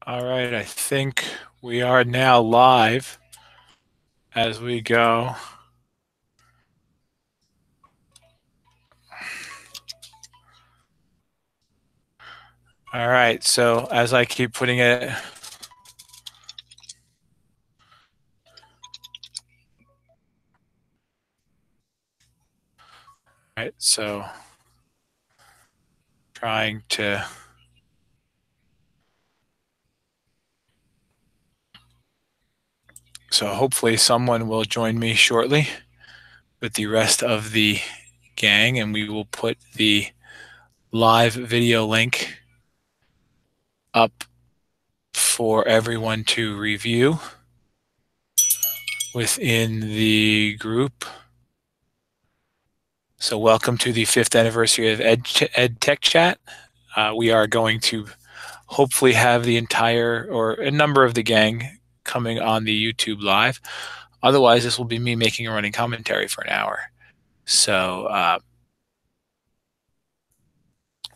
All right, I think we are now live as we go. All right, so as I keep putting it, right, so trying to hopefully someone will join me shortly with the rest of the gang, and we will put the live video link up for everyone to review within the group. So welcome to the 5th anniversary of Edtechchat. We are going to hopefully have the entire or a number of the gang coming on the YouTube live. Otherwise, this will be me making a running commentary for an hour. So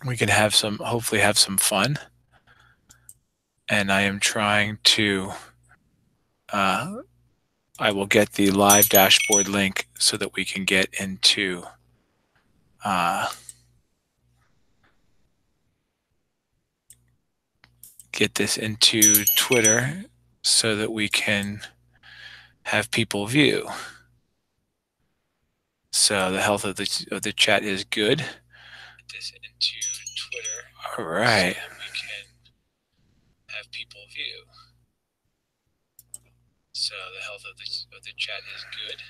we can have hopefully have some fun. And I am trying to, I will get the live dashboard link so that we can get into get this into Twitter so that we can have people view. So the health of the chat is good. Get this into Twitter. All right. So we can have people view. So the health of the chat is good.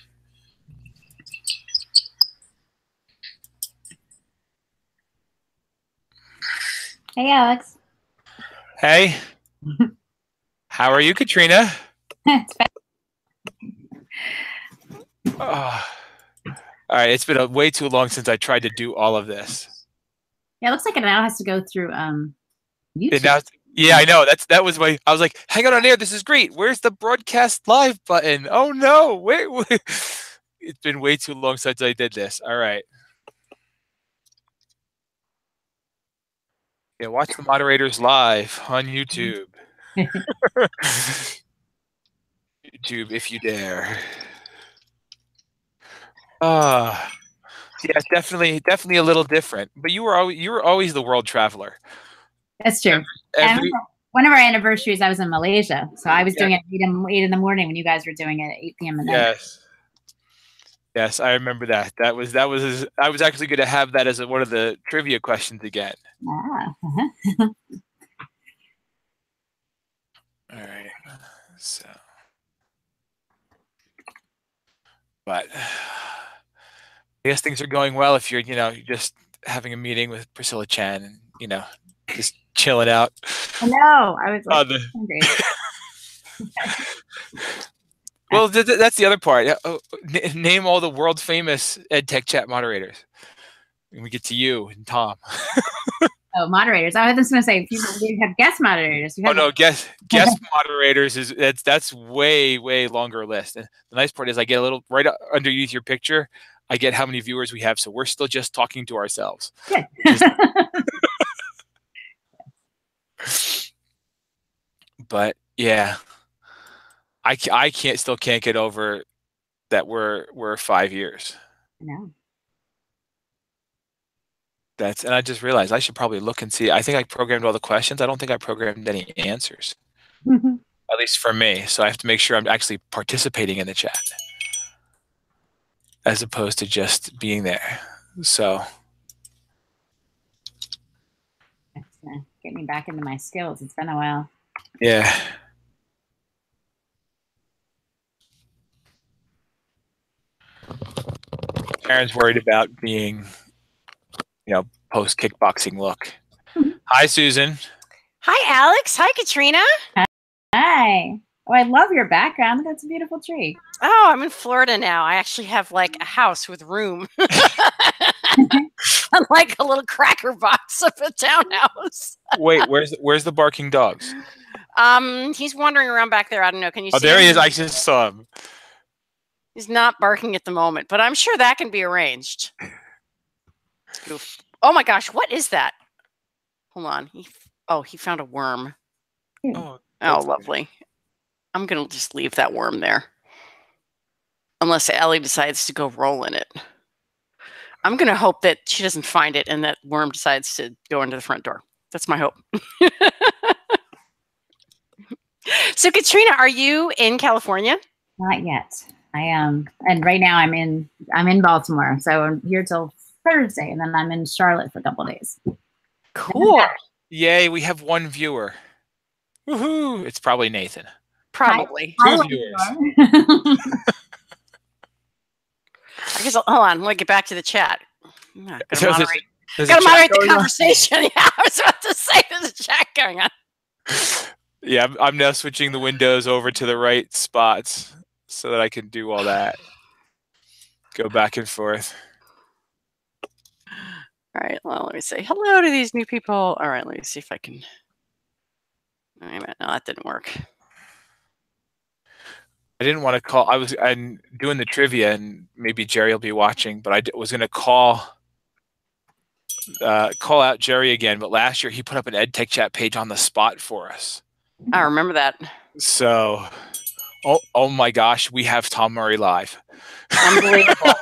Hey, Alex. Hey. How are you, Katrina? Oh. All right, it's been way too long since I tried to do all of this. Yeah, it looks like it now has to go through YouTube. Now, yeah, I know. I was like, hang on air. This is great. Where's the broadcast live button? Oh no, wait. It's been way too long since I did this. All right. Yeah, watch the moderators live on YouTube. YouTube, if you dare. Yeah, definitely a little different. But you were always the world traveler. That's true. One of our anniversaries, I was in Malaysia, so I was doing it at 8 in the morning when you guys were doing it at 8 p.m. at night. Yes, I remember that. I was actually going to have that as one of the trivia questions again. Ah. All right. So, but I guess things are going well if you're, just having a meeting with Priscilla Chan and, just chilling out. I know. I was like, hungry. Well, that's the other part. Name all the world famous Edtechchat moderators. And we get to you and Tom. Oh, moderators. I was going to say, we have guest moderators. Oh no, guest moderators that's way longer list. And the nice part is I get a little right underneath your picture. I get how many viewers we have, so we're still just talking to ourselves. Good. But yeah, I still can't get over that we're 5 years. I know. And I just realized I should probably look and see. I think I programmed all the questions. I don't think I programmed any answers, at least for me. So I have to make sure I'm actually participating in the chat as opposed to just being there. So that's gonna get me back into my skills. It's been a while. Yeah. Karen's worried about being, post kickboxing look. Hi, Susan. Hi, Alex. Hi, Katrina. Hi. Oh, I love your background. That's a beautiful tree. Oh, I'm in Florida now. I actually have like a house with room. I'm like a little cracker box of a townhouse. Wait, where's the barking dogs? He's wandering around back there. I don't know. Can you see him? Oh, there he is. I just saw him. He's not barking at the moment, but I'm sure that can be arranged. Oh my gosh, what is that? Hold on. He found a worm. Oh, lovely. I'm going to just leave that worm there. Unless Ellie decides to go roll in it. I'm going to hope that she doesn't find it and that worm decides to go into the front door. That's my hope. So, Katrina, are you in California? Not yet. I am, and right now I'm in Baltimore, so I'm here till Thursday, and then I'm in Charlotte for a couple of days. Cool. Yay, we have one viewer. Woohoo! It's probably Nathan. Probably. Two viewers. I guess hold on. Let me get back to the chat. Gotta moderate the conversation. Yeah, I was about to say there's a chat going on. Yeah, I'm now switching the windows over to the right spots so that I can do all that. Go back and forth. All right, well, let me say hello to these new people. All right, let me see if I can. Wait a minute. No, that didn't work. I didn't want to call. I'm doing the trivia, and maybe Jerry will be watching, but I was going to call out Jerry again. But last year he put up an Edtechchat page on the spot for us. I remember that. So, oh my gosh, we have Tom Murray live. Unbelievable.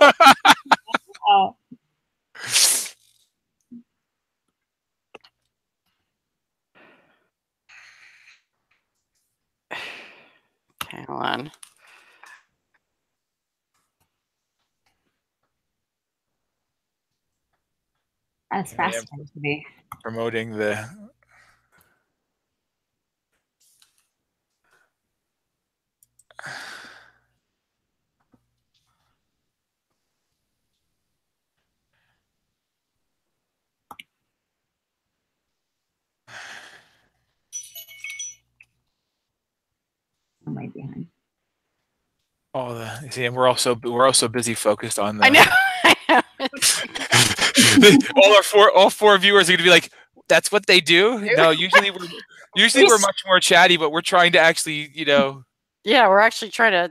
Okay, hold on. That's fast to be promoting the. I'm way behind. You see, and we're also busy focused on the. I know. all four viewers are going to be like, "That's what they do." No, usually we're much more chatty, but we're trying to actually, Yeah, we're actually trying to,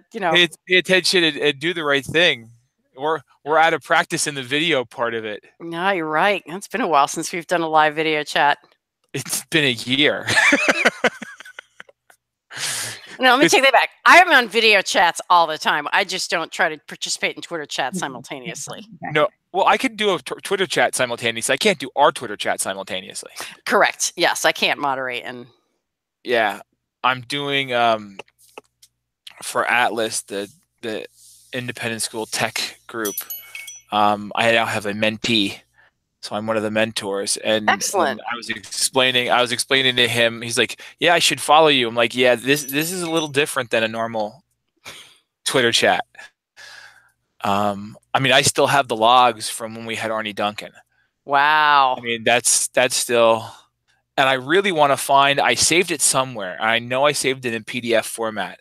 pay attention and do the right thing. We're out of practice in the video part of it. No, you're right. It's been a while since we've done a live video chat. It's been a year. No, let me take that back. I'm on video chats all the time. I just don't try to participate in Twitter chat simultaneously. No, well, I can do a Twitter chat simultaneously. I can't do our Twitter chat simultaneously. Correct. Yes, I can't moderate. And yeah, I'm doing for Atlas, the independent school tech group. I now have a mentee. So I'm one of the mentors, and excellent. I was explaining to him. He's like, "Yeah, I should follow you." I'm like, "Yeah, this is a little different than a normal Twitter chat." I mean, I still have the logs from when we had Arnie Duncan. Wow. I mean, that's still, and I really want to find. I saved it somewhere. I know I saved it in PDF format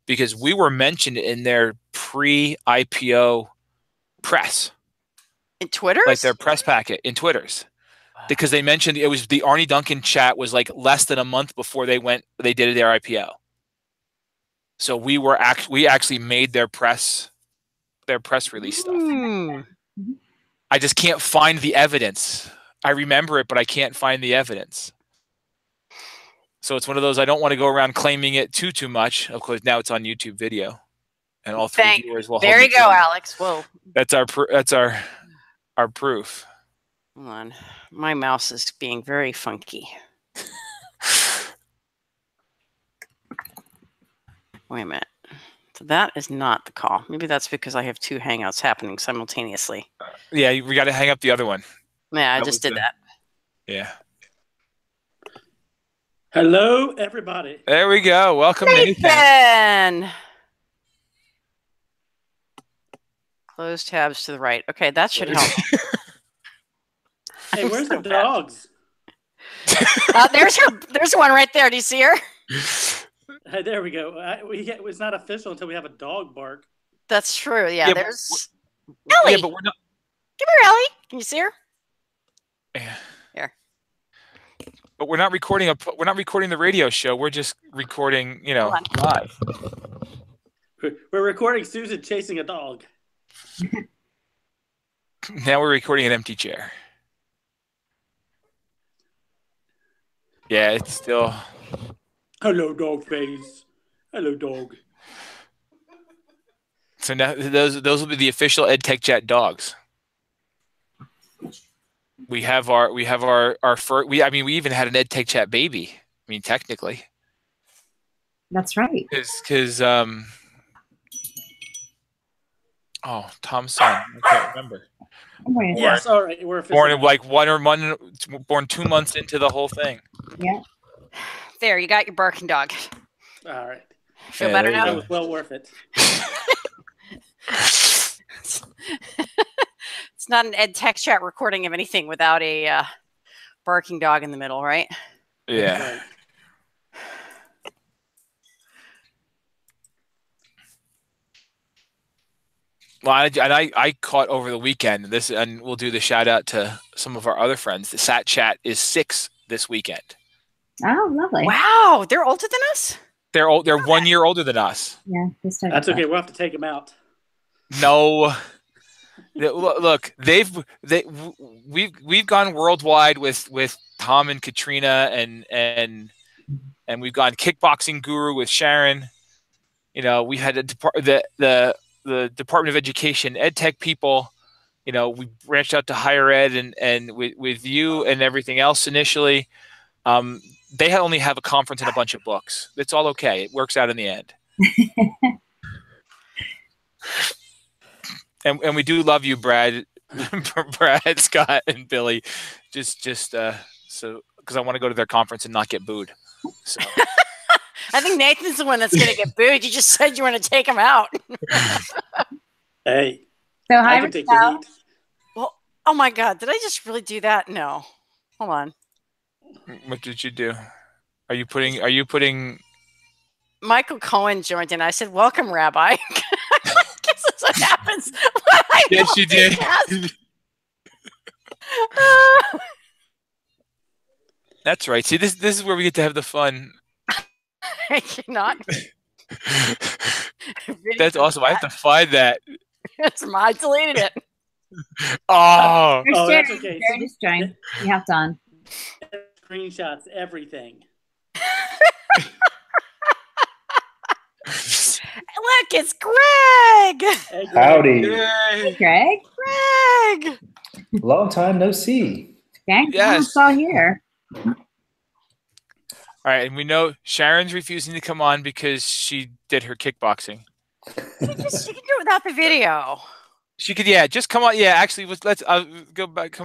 because we were mentioned in their pre-IPO press. In Twitter? Like their press packet in Twitters. Wow. Because they mentioned it was the Arnie Duncan chat was like less than a month before they did their IPO. So we actually made their press release stuff. I just can't find the evidence. I remember it, but I can't find the evidence. So it's one of those, I don't want to go around claiming it too much. Of course, now it's on YouTube video, and all three viewers will. There you go, Alex. Whoa. That's our proof. Hold on. My mouse is being very funky. Wait a minute. So that is not the call. Maybe that's because I have two Hangouts happening simultaneously. Yeah, we got to hang up the other one. Yeah, I just did that. Yeah. Hello, everybody. There we go. Welcome, Nathan. Close tabs to the right. Okay, that should help. Hey, where's the dogs? There's one right there. Do you see her? Hey, there we go. It's not official until we have a dog bark. That's true. Yeah, there's Ellie. Yeah, but we're not. Come here, Ellie. Can you see her? Yeah. Here. But we're not recording the radio show. We're just recording, live. We're recording Susan chasing a dog. Now we're recording an empty chair. Yeah, it's still. Hello, dog face. Hello, dog. So now those will be the official Edtechchat dogs. We have our first. We even had an Edtechchat baby. I mean, technically. That's right. Because oh, Tom's son. I can't remember. Yes, all right. We're born like born 2 months into the whole thing. Yeah. There, you got your barking dog. All right. Feel better now? That was well worth it. It's not an Edtechchat recording of anything without a barking dog in the middle, right? Yeah. Right. Well, I caught over the weekend this, and we'll do the shout out to some of our other friends. The Chat is 6 this weekend. Oh, lovely. Wow, they're older than us? They're old. They're 1 year older than us. Yeah, that's okay. We'll have to take them out. No, look, we've gone worldwide with Tom and Katrina, and we've gone kickboxing guru with Sharon. You know, we had the Department of Education, EdTech people. You know, we branched out to higher ed, and with you and everything else initially. They only have a conference and a bunch of books. It's all okay. It works out in the end. and we do love you, Brad, Scott, and Billy. Just so because I want to go to their conference and not get booed. So. I think Nathan's the one that's going to get booed. You just said you want to take him out. Hey. So I hi, can take the heat. Well, oh my God, did I just really do that? No. Hold on. What did you do? Are you putting Michael Cohen joined in. I said, "Welcome, Rabbi." Guess that's what happens. Yes, you did. That's right. See, this is where we get to have the fun. You're not. That's awesome. I have to find that. I deleted it. Oh, that's okay. Just join. You have done. Screenshots, everything. Look, it's Greg. Hey, Greg. Howdy. Hey, Greg. Greg. Long time no see. Dang, Yes. it's all here. All right, and we know Sharon's refusing to come on because she did her kickboxing. You can do it without the video. She could, yeah, just come on. Yeah, actually, let's go back.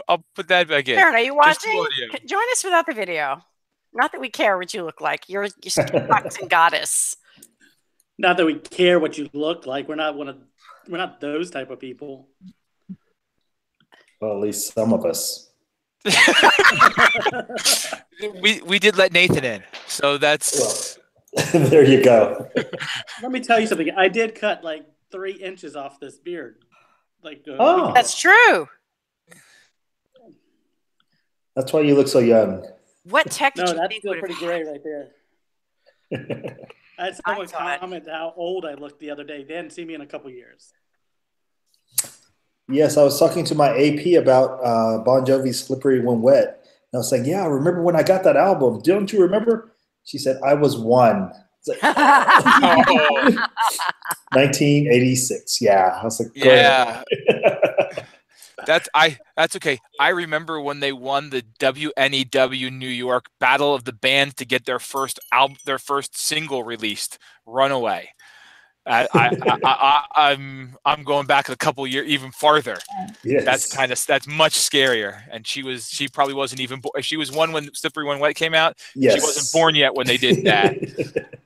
I'll put that back in. Sharon, are you watching? Join us without the video. Not that we care what you look like. You're a kickboxing goddess. Not that we care what you look like. We're not those type of people. Well, at least some of us. we did let Nathan in, so that's there you go. Let me tell you something. I did cut like 3 inches off this beard. Like, Oh. That's true. That's why you look so young. What tech did no, you that's think still would pretty have gray right there. I had someone comment how old I looked the other day. They hadn't seen me in a couple years. Yes, I was talking to my AP about Bon Jovi's "Slippery When Wet." And I was saying, "Yeah, I remember when I got that album. Don't you remember?" She said, "I was 1." Like, 1986. Yeah, I was like, yeah. That's okay. I remember when they won the WNEW New York Battle of the Bands to get their first single released, "Runaway." I'm going back a couple years, even farther. Yes. That's much scarier. And she probably wasn't even born. She was one when "Slippery When Wet" came out. Yes. She wasn't born yet when they did that.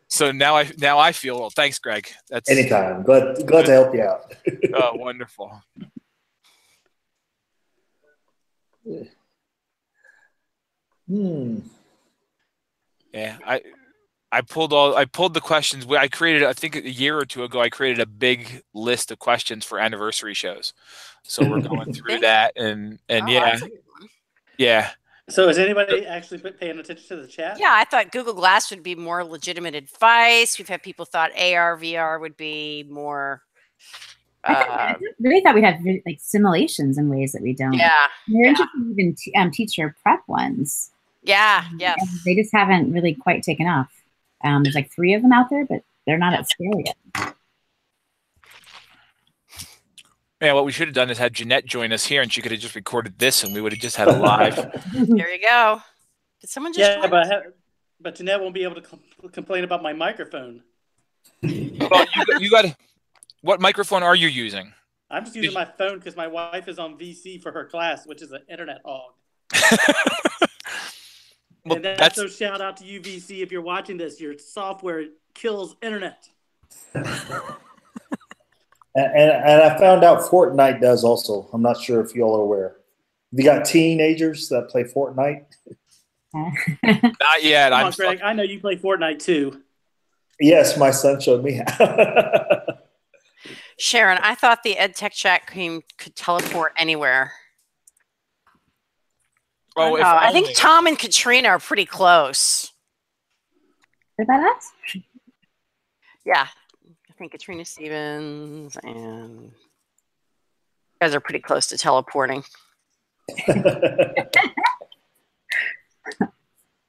So now I feel, well, thanks, Greg. That's anytime. Glad to help you out. Oh, wonderful. Yeah, I pulled the questions. I created, I think a year or two ago, I created a big list of questions for anniversary shows. So we're going through that, and yeah. So is anybody actually paying attention to the chat? Yeah, I thought Google Glass would be more legitimate advice. We've had people thought AR, VR would be more. I really thought we'd have like simulations in ways that we don't. Yeah. They're interested in even teacher prep ones. Yeah, yes. And they just haven't really quite taken off. There's like 3 of them out there, but they're not at scale yet. Yeah, what we should have done is had Jeanette join us here, and she could have just recorded this, and we would have just had a live. There you go. Did someone just? Yeah, but Jeanette won't be able to complain about my microphone. Well, you got. What microphone are you using? I'm just using my phone because my wife is on VC for her class, which is an internet hog. Well, and that's a shout out to you, VC. If you're watching this, your software kills internet. And I found out Fortnite does also. I'm not sure if y'all are aware. Have you got teenagers that play Fortnite? Not yet. Come on, Greg. I know you play Fortnite too. Yes, my son showed me. Sharon, I thought the Edtechchat could teleport anywhere. Oh, I think Tom and Katrina are pretty close. Is that us? Yeah. I think Katrina Stevens and you guys are pretty close to teleporting.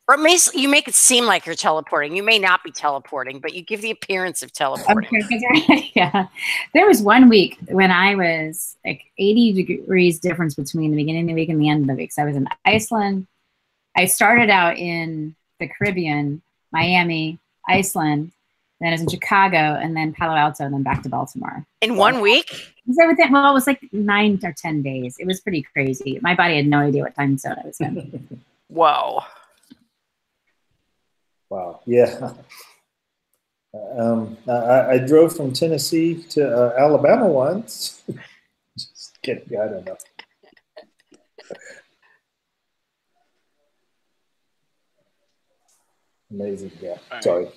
Or you make it seem like you're teleporting. You may not be teleporting, but you give the appearance of teleporting. Okay, yeah. There was one week when I was like 80 degrees difference between the beginning of the week and the end of the week. So I was in Iceland. I started out in the Caribbean, Miami, Iceland. Then I was in Chicago, and then Palo Alto, and then back to Baltimore. In 1 week? Well, it was like 9 or 10 days. It was pretty crazy. My body had no idea what time zone I was in. Whoa. Wow. Yeah. I drove from Tennessee to Alabama once. Just kidding. I don't know. Amazing. Yeah. Sorry.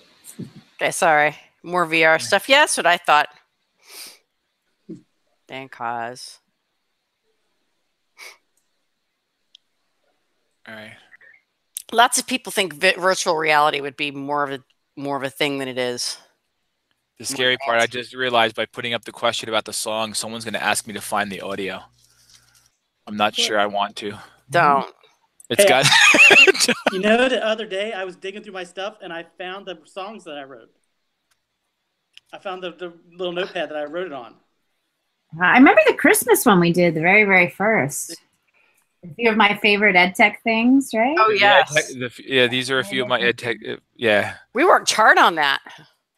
Okay, sorry. More VR stuff. Yeah, that's what I thought. Dan Cause. All right. Lots of people think virtual reality would be more of a thing than it is. The scary part, I just realized by putting up the question about the song, someone's going to ask me to find the audio. I'm not sure I want to. Don't. It's got. You know, the other day I was digging through my stuff and I found the songs that I wrote. I found the little notepad that I wrote it on. I remember the Christmas one we did, the very, very first. A few of my favorite EdTech things, right? Oh, yes. Yeah, these are a few of my EdTech. Yeah. We worked hard on that.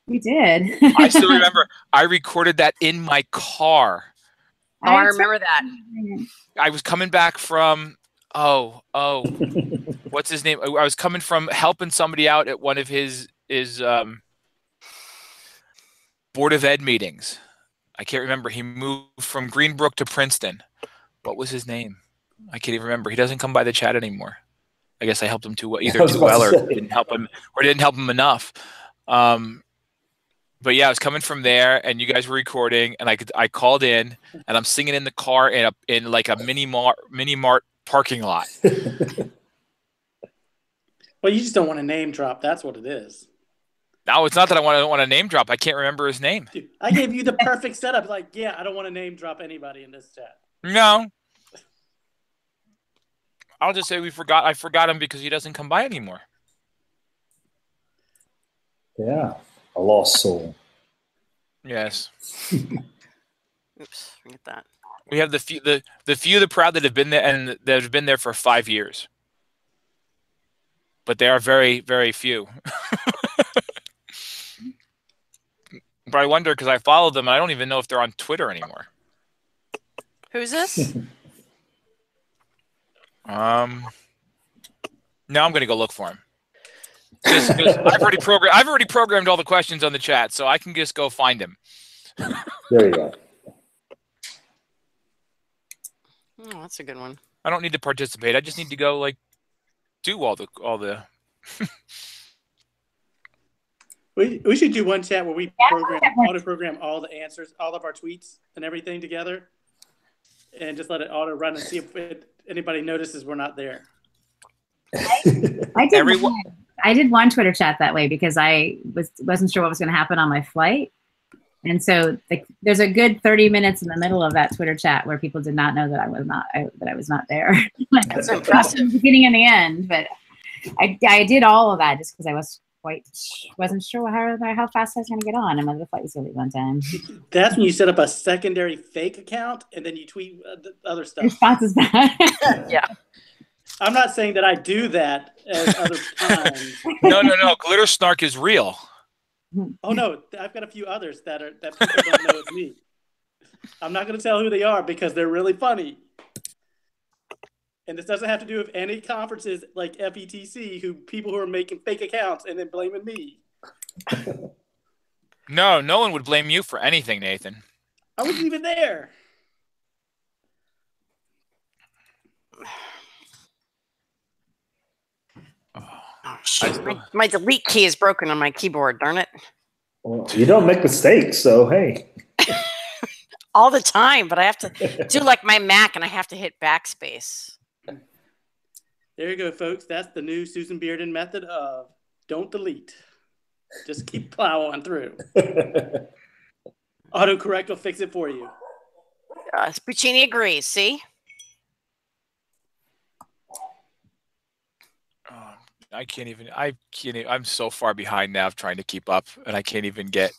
We did. I still remember I recorded that in my car. Oh, I remember that. I was coming back from, what's his name? I was coming from helping somebody out at one of his Board of Ed meetings. I can't remember. He moved from Greenbrook to Princeton. What was his name? I can't even remember. He doesn't come by the chat anymore. I guess I helped him either too well or didn't help him enough. But yeah, I was coming from there, and you guys were recording, and I called in, and I'm singing in the car in like a mini mart parking lot. Well, you just don't want to name drop. That's what it is. No, it's not that I don't want to name drop. I can't remember his name. Dude, I gave you the perfect setup. Like, yeah, I don't want to name drop anybody in this chat. No. I'll just say I forgot him because he doesn't come by anymore. Yeah, a lost soul. Yes. Oops, forget that. We have the few, the proud that have been there and that have been there for 5 years. But they are very, very few. But I wonder because I follow them and I don't even know if they're on Twitter anymore. Who's this? No, I'm going to go look for him. Just I've already programmed all the questions on the chat, so I can just go find him. There you go. Oh, that's a good one. I don't need to participate. I just need to go do all the. We should do one chat where we auto program all the answers, all of our tweets and everything together, and just let it auto run and see if anybody notices we're not there. I did one Twitter chat that way because I wasn't sure what was going to happen on my flight. And so there's a good 30 minutes in the middle of that Twitter chat where people did not know that I was not there. That's impressive. The beginning and the end, but I did all of that just because I wasn't sure how fast I was going to get on. And the flight was really one time. That's when you set up a secondary fake account and then you tweet other stuff. Responses back. Yeah. I'm not saying that I do that as other times. No. Glitter Snark is real. Oh no, I've got a few others that people don't know it's me. I'm not going to tell who they are because they're really funny. And this doesn't have to do with any conferences like FETC, people who are making fake accounts and then blaming me. No one would blame you for anything, Nathan. I wasn't even there. Oh, shit. My delete key is broken on my keyboard, darn it. Well, you don't make mistakes, so hey. All the time, but I have to do like my Mac and I have to hit backspace. There you go, folks. That's the new Susan Bearden method of don't delete. Just keep plowing through. Autocorrect will fix it for you. Puccini agrees, see? I can't even. I'm so far behind now trying to keep up, and I can't even get.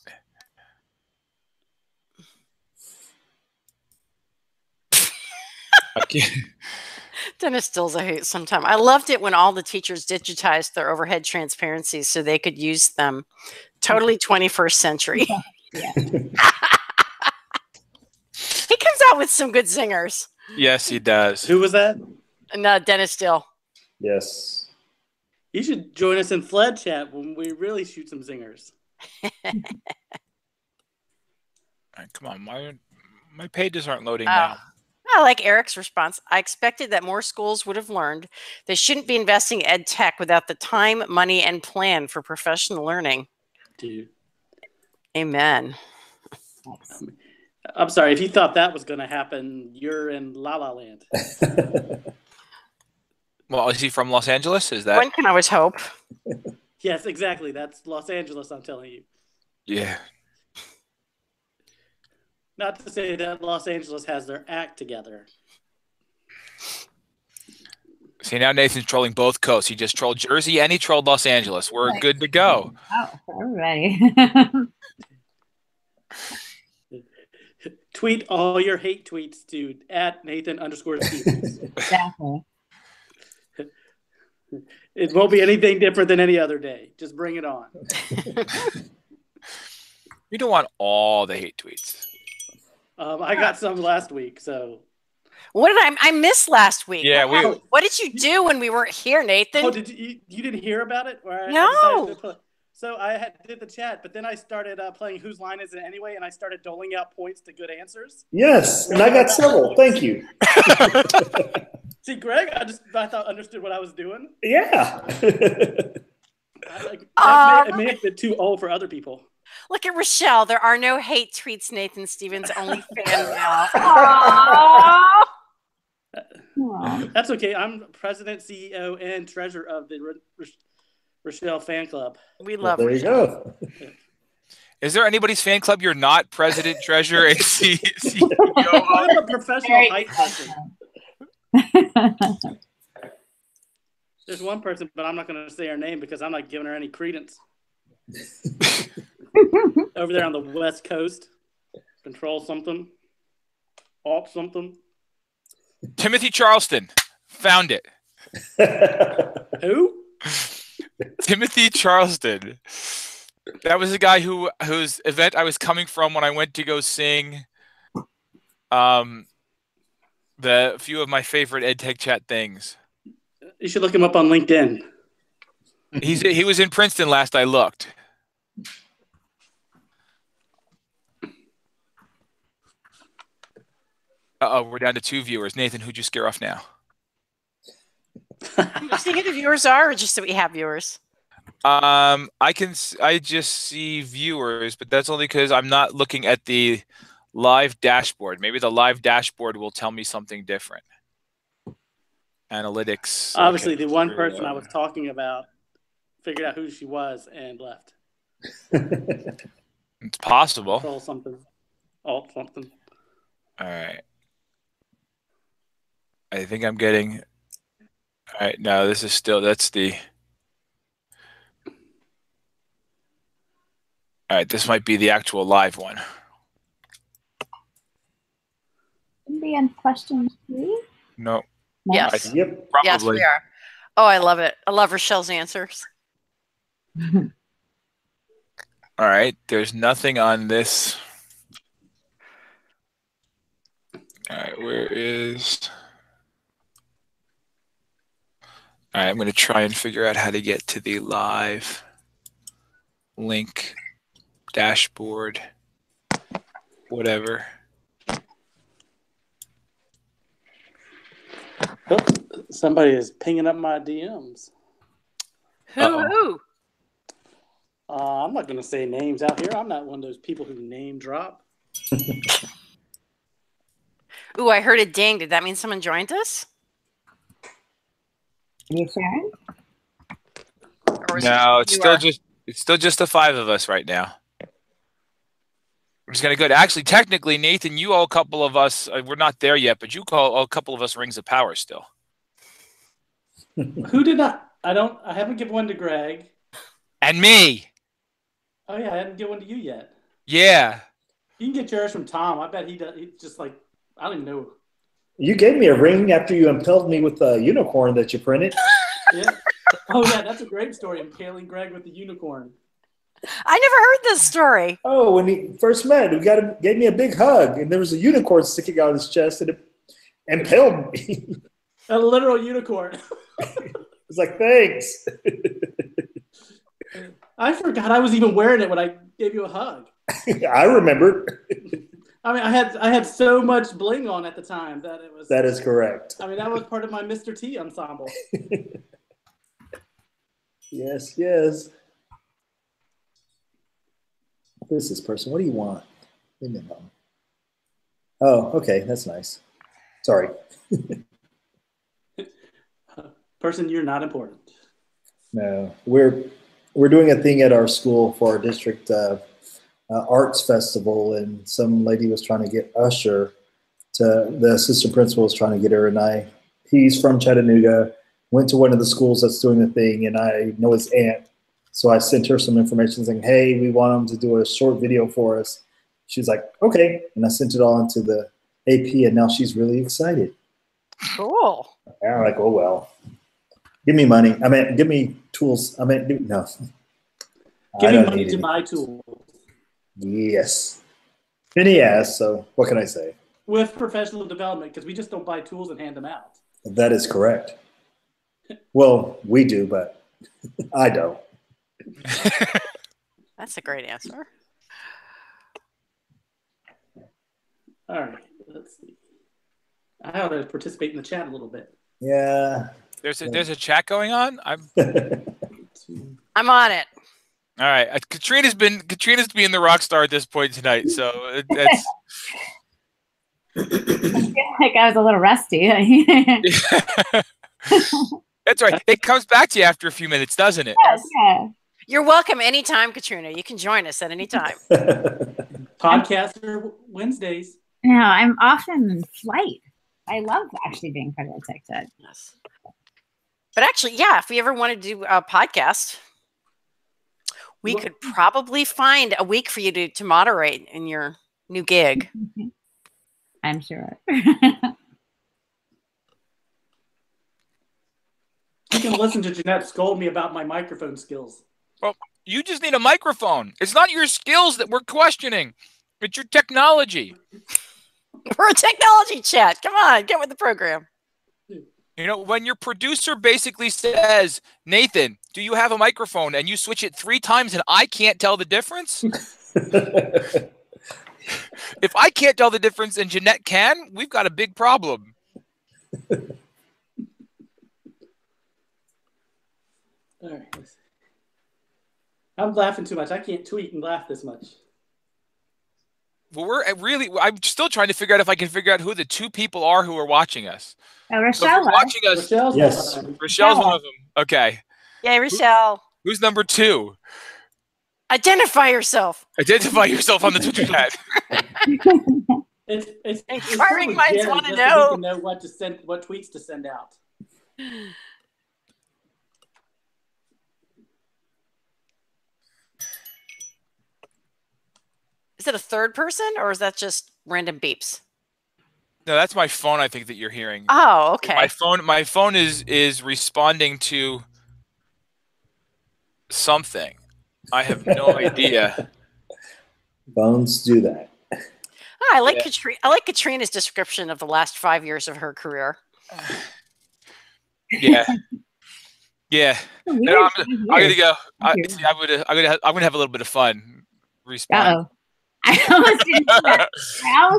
I can't. Dennis Stills, I hate sometimes. I loved it when all the teachers digitized their overhead transparencies so they could use them. Totally 21st century. Yeah. He comes out with some good zingers. Yes, he does. Who was that? And Dennis Still. Yes. You should join us in Fled Chat when we really shoot some zingers. All right, come on, my pages aren't loading now. I like Eric's response. I expected that more schools would have learned they shouldn't be investing ed tech without the time, money, and plan for professional learning. Dude. Amen. I'm sorry, if you thought that was going to happen, you're in La La Land. Well, is he from Los Angeles? Is that? One can always hope. Yes, exactly. That's Los Angeles, I'm telling you. Yeah. Not to say that Los Angeles has their act together. See, now Nathan's trolling both coasts. He just trolled Jersey and he trolled Los Angeles. We're good to go. Oh, alrighty. Tweet all your hate tweets to @Nathan_Stevens. Exactly. It won't be anything different than any other day. Just bring it on. We don't want all the hate tweets. I got some last week, so. What did I missed last week? Yeah, what did you do when we weren't here, Nathan? Oh, did you didn't hear about it? No. So I did the chat, but then I started playing Whose Line Is It Anyway, and I started doling out points to good answers. Yes, and I got several. Thank you. See, Greg, I thought understood what I was doing. Yeah. It may have been too old for other people. Look at Rochelle. There are no hate tweets, Nathan Stevens, only fan mail. That's okay. I'm president, CEO, and treasurer of the Rochelle fan club. We love There Rochelle. you go. Is there anybody's fan club you're not president, treasurer, and CEO? I'm a professional hype person. There's one person, but I'm not going to say her name because I'm not giving her any credence. Over there on the West Coast, control something, alt something. Timothy Charleston. Found it. Who? Timothy Charleston. That was the guy whose event I was coming from when I went to go sing the few of my favorite Edtechchat things. You should look him up on LinkedIn. He was in Princeton last I looked. Uh-oh, we're down to 2 viewers. Nathan, who'd you scare off now? You see who the viewers are, or just that we have viewers? I just see viewers, but that's only because I'm not looking at the live dashboard. Maybe the live dashboard will tell me something different. Analytics. Obviously, the one person I was talking about figured out who she was and left. It's possible. Control something, alt something. All right. I think I'm getting. All right. No, this is still. That's the. All right, this might be the actual live one. Can be on question 3? No. No? Yes. Yep. Probably. Yes, we are. Oh, I love it. I love Rochelle's answers. All right, there's nothing on this. All right, where is... All right, I'm going to try and figure out how to get to the live link, dashboard, whatever. Oh, somebody is pinging up my DMs. Who? I'm not going to say names out here. I'm not one of those people who name drop. Ooh, I heard a ding. Did that mean someone joined us? You sharing? Or was No, it it's still just the 5 of us right now. I'm just gonna go. Actually, technically, Nathan, you owe a couple of us. We're not there yet, but you owe a couple of us rings of power still. Who did not? I haven't given one to Greg. And me. Oh yeah, I haven't given one to you yet. Yeah. You can get yours from Tom. I bet he does. He's just like, I don't even know. You gave me a ring after you impaled me with a unicorn that you printed. Yeah. Oh yeah, that's a great story. Impaling Greg with the unicorn. I never heard this story. Oh, when he first met, gave me a big hug, and there was a unicorn sticking out of his chest, and it impaled me. A literal unicorn. It's like, thanks. I forgot I was even wearing it when I gave you a hug. I remember. I mean, I had so much bling on at the time that it was. That is correct. I mean, that was part of my Mr. T ensemble. Yes, yes. Who's this person? What do you want? Leave me alone. Oh, okay, that's nice. Sorry. Person, you're not important. No, we're doing a thing at our school for our district arts festival, and some lady was trying to get Usher to, the assistant principal was trying to get her, and he's from Chattanooga, went to one of the schools that's doing the thing, and I know his aunt. So I sent her some information saying, hey, we want him to do a short video for us. She's like, okay. And I sent it all into the AP, and now she's really excited. Cool. And I'm like, oh, well. Give me money. I mean, give me tools. I mean, no. Give me money to buy tools. Yes. And he has, so what can I say? With professional development, because we just don't buy tools and hand them out. That is correct. Well, we do, but I don't. That's a great answer. All right, let's see. I ought to participate in the chat a little bit. Yeah. There's a chat going on. I'm I'm on it. all right. Katrina's being the rock star at this point tonight, so that's. I feel like I was a little rusty. That's right. It comes back to you after a few minutes, doesn't it? Yes, yeah. You're welcome anytime, Katrina. You can join us at any time. Podcaster Wednesdays. No, I'm often in flight. I love actually being part of Edtechchat. Yes. But actually, yeah, if we ever want to do a podcast, we could probably find a week for you to moderate in your new gig. I'm sure. You can listen to Jeanette scold me about my microphone skills. Well, you just need a microphone. It's not your skills that we're questioning. It's your technology. We're a technology chat. Come on, get with the program. You know, when your producer basically says, Nathan, do you have a microphone? And you switch it 3 times and I can't tell the difference. If I can't tell the difference and Jeanette can, we've got a big problem. All right. I'm laughing too much. I can't tweet and laugh this much. Well, I'm still trying to figure out if I can figure out who the 2 people are who are watching us. So if Rochelle. you're watching us. Rochelle's Yes. Rochelle's one of them. Okay. Yay, Rochelle. Who's number 2? Identify yourself. Identify yourself on the Twitter chat. It's Inquiring minds Jerry, want to just so know. he can know what tweets to send out. it a third person or is that just random beeps? No, that's my phone. I think that you're hearing. Oh, okay. My phone is responding to something. I have no idea. Phones do that. Oh, I like Katrina's description of the last 5 years of her career. Yeah. Yeah. Weird. No, I'm gonna go. Weird. I'm gonna have a little bit of fun. Respond. Uh-oh. I almost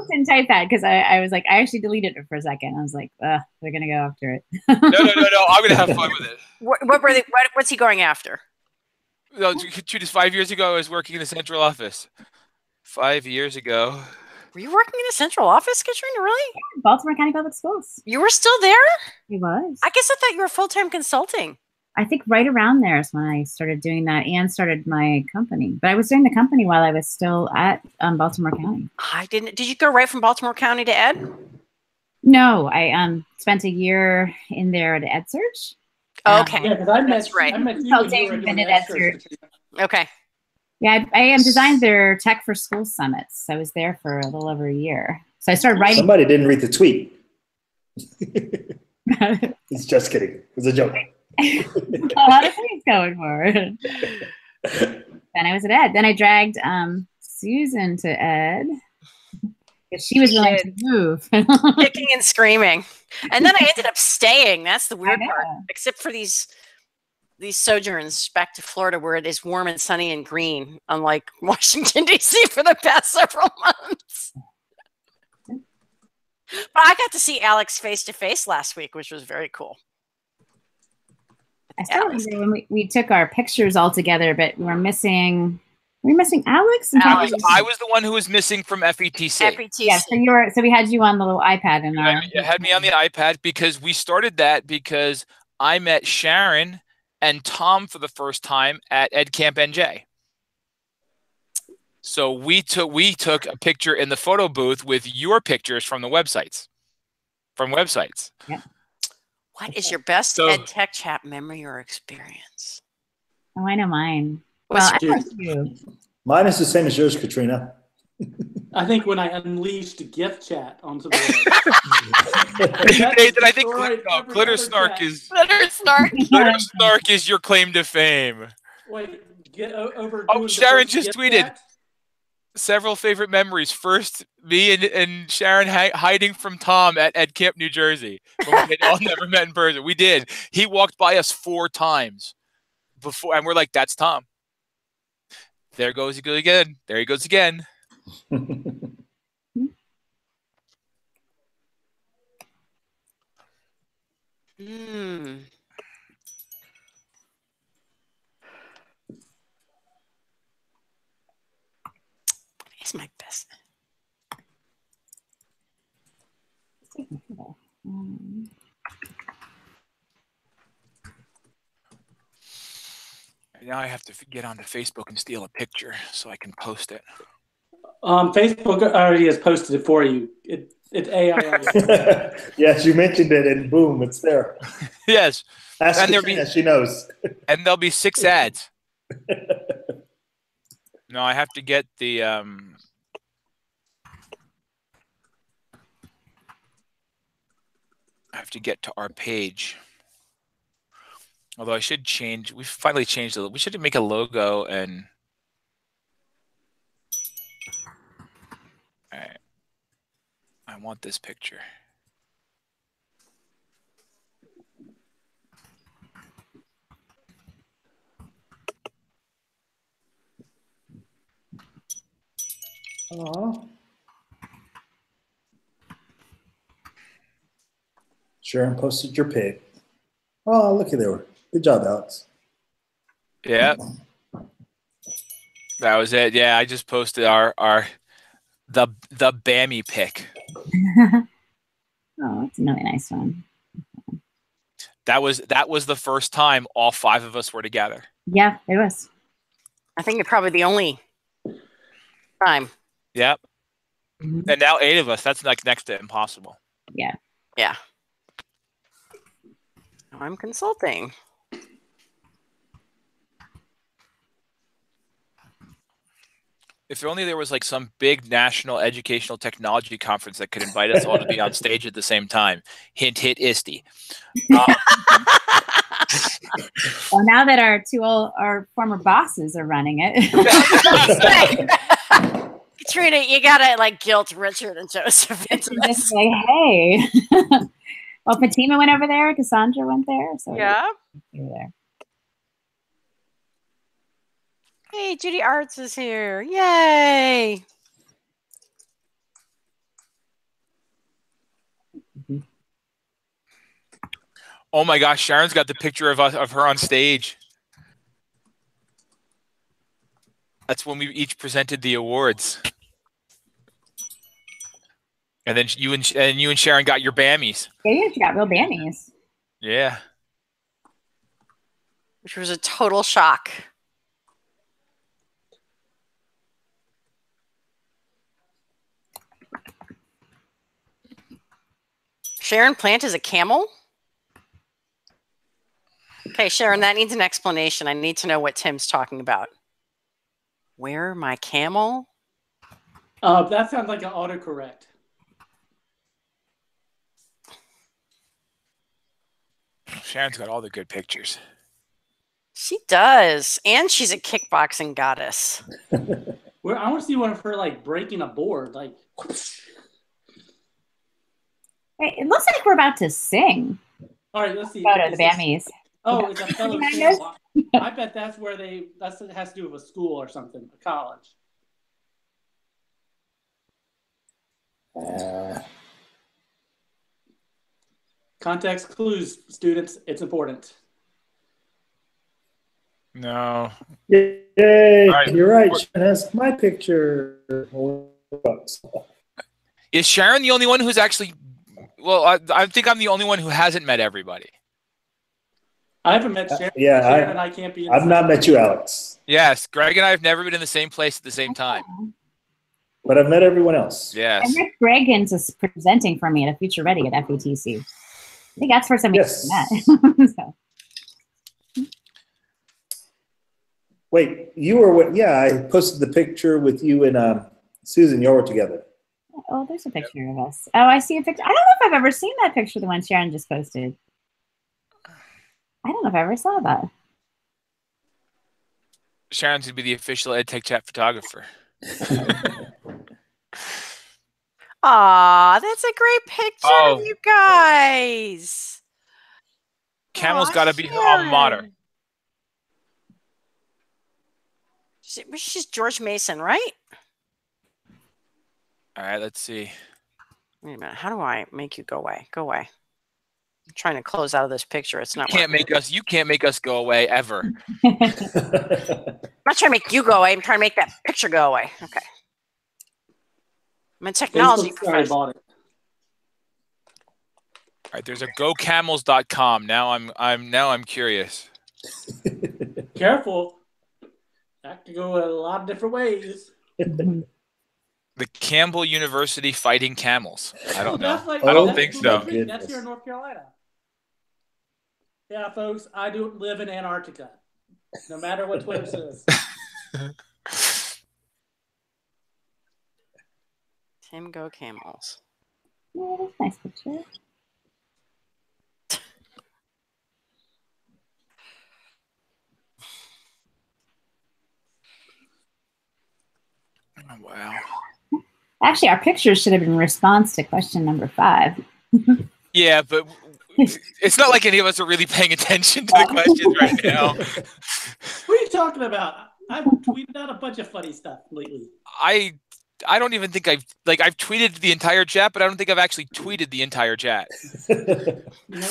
didn't type that because I was like, I actually deleted it for a second. I was like, they're gonna go after it. No. I'm gonna have fun with it. What's he going after? No, just 5 years ago, I was working in the central office. 5 years ago. Were you working in a central office, Katrina? Really? Yeah, Baltimore County Public Schools. You were still there? He was. I guess I thought you were full-time consulting. I think right around there is when I started doing that and started my company. But I was doing the company while I was still at Baltimore County. I didn't. Did you go right from Baltimore County to Ed? No, I spent a year in there at Edtechchat. Okay. Yeah, because I met right. I met you when Consulting, you were doing been at that Edtechchat. search. Okay. Yeah, I designed their Tech for School summits. I was there for a little over a year. So I started writing. Somebody didn't read the tweet. It's just kidding. It was a joke. A lot of things going forward. Then I was at Ed. Then I dragged Susan to Ed because she was willing to move. Kicking and screaming. And then I ended up staying. That's the weird part. Except for these sojourns back to Florida where it is warm and sunny and green, unlike Washington, D.C. for the past several months. But I got to see Alex face to face last week, which was very cool. I still remember when we took our pictures all together, but we were missing Alex? I was the one who was missing from FETC. FETC. Yeah, so we had you on the little iPad and You had me on the iPad because we started that because I met Sharon and Tom for the first time at EdCamp NJ. So we took a picture in the photo booth with your pictures from the websites. Yeah. What is your best Edtechchat memory or experience? Oh, I know mine. What's Well, I like you. Mine is the same as yours, Katrina. I think when I unleashed gift chat onto the web. Nathan, I think Glitter Snark is your claim to fame. Wait, get over. Oh, Sharon just tweeted. Chat? Several favorite memories. First, me and Sharon hiding from Tom at Camp New Jersey. When we had all never met in person. We did. He walked by us 4 times before, and we're like, "That's Tom." There he goes again. There he goes again. It's my best. Now I have to get onto Facebook and steal a picture so I can post it. Facebook already has posted it for you. It's AI. Yes, you mentioned it, and boom, it's there. Yes, Ask Katrina, she knows. And there'll be 6 ads. No, I have to get the. I have to get to our page. Although I should change. We finally changed it. We should make a logo and. All right. I want this picture. Aww. Sharon posted your pic. Oh, looky there. Good job, Alex. Yeah. That was it. Yeah, I just posted the Bammy pic. Oh, that's a really nice one. That was the first time all 5 of us were together. Yeah, it was. I think it's probably the only time. Yep. Mm-hmm. And now 8 of us. That's like next to impossible. Yeah. Yeah. I'm consulting. If only there was like some big national educational technology conference that could invite us all to be on stage at the same time. Hint, hit, ISTE. Well, now that our former bosses are running it. Katrina, you gotta like guilt Richard and Joseph into Just this. like, hey. Well, Fatima went over there. Cassandra went there. So Yeah. there. Hey, Judy Arts is here. Yay. Oh my gosh, Sharon's got the picture of her on stage. That's when we each presented the awards. And then you and Sharon got your Bammies. Yeah, you got real Bammies. Yeah. Which was a total shock. Sharon Plant is a camel? Okay, Sharon, that needs an explanation. I need to know what Tim's talking about. Where my camel? That sounds like an autocorrect. Sharon's got all the good pictures. She does. And she's a kickboxing goddess. Where I want to see one of her like breaking a board. Like, Hey, it looks like we're about to sing. all right, let's see. Photo, the Bammies. Oh, it's a fellow camel. I bet that's where it has to do with a school or something, a college. Context clues, students. It's important. No. Yay! Right. You're right. Sharon has my picture. Is Sharon the only one who's actually? Well, I think I'm the only one who hasn't met everybody. I haven't met Sharon. Yeah, Sharon and I can't be. I've not met you, Alex. Yes, Greg and I have never been in the same place at the same time. But I've met everyone else. Yes. And Rick Greggins is presenting for me at a Future Ready at FETC. I think that's the first time we met. So. Wait, you were? Yeah, I posted the picture with you and Susan. You were together. Oh, there's a picture of us. Oh, I see a picture. I don't know if I've ever seen that picture, the one Sharon just posted. I don't know if I ever saw that. Sharon's gonna be the official Edtechchat photographer. Aw, that's a great picture of you guys. Camel's got to be alma mater. She's George Mason, right? All right, let's see. Wait a minute. How do I make you go away? Go away. I'm trying to close out of this picture. It's not. You can't make us go away ever. I'm not trying to make you go away. I'm trying to make that picture go away. Okay. I'm a technology professor. Bought it. All right, there's a gocamels.com. Now I'm curious. Careful. That could go a lot of different ways. The Campbell University Fighting Camels. I don't know. Like, I don't think so. That's here in North Carolina. Yeah, folks, I do live in Antarctica. No matter what Twitter says. Tim Go Camels. Yeah, that's a nice picture. Oh, wow. Actually, our pictures should have been in response to question number 5. Yeah, but it's not like any of us are really paying attention to the questions right now. What are you talking about? I've tweeted out a bunch of funny stuff lately. I don't even think I've tweeted the entire chat, but I don't think I've actually tweeted the entire chat. You know,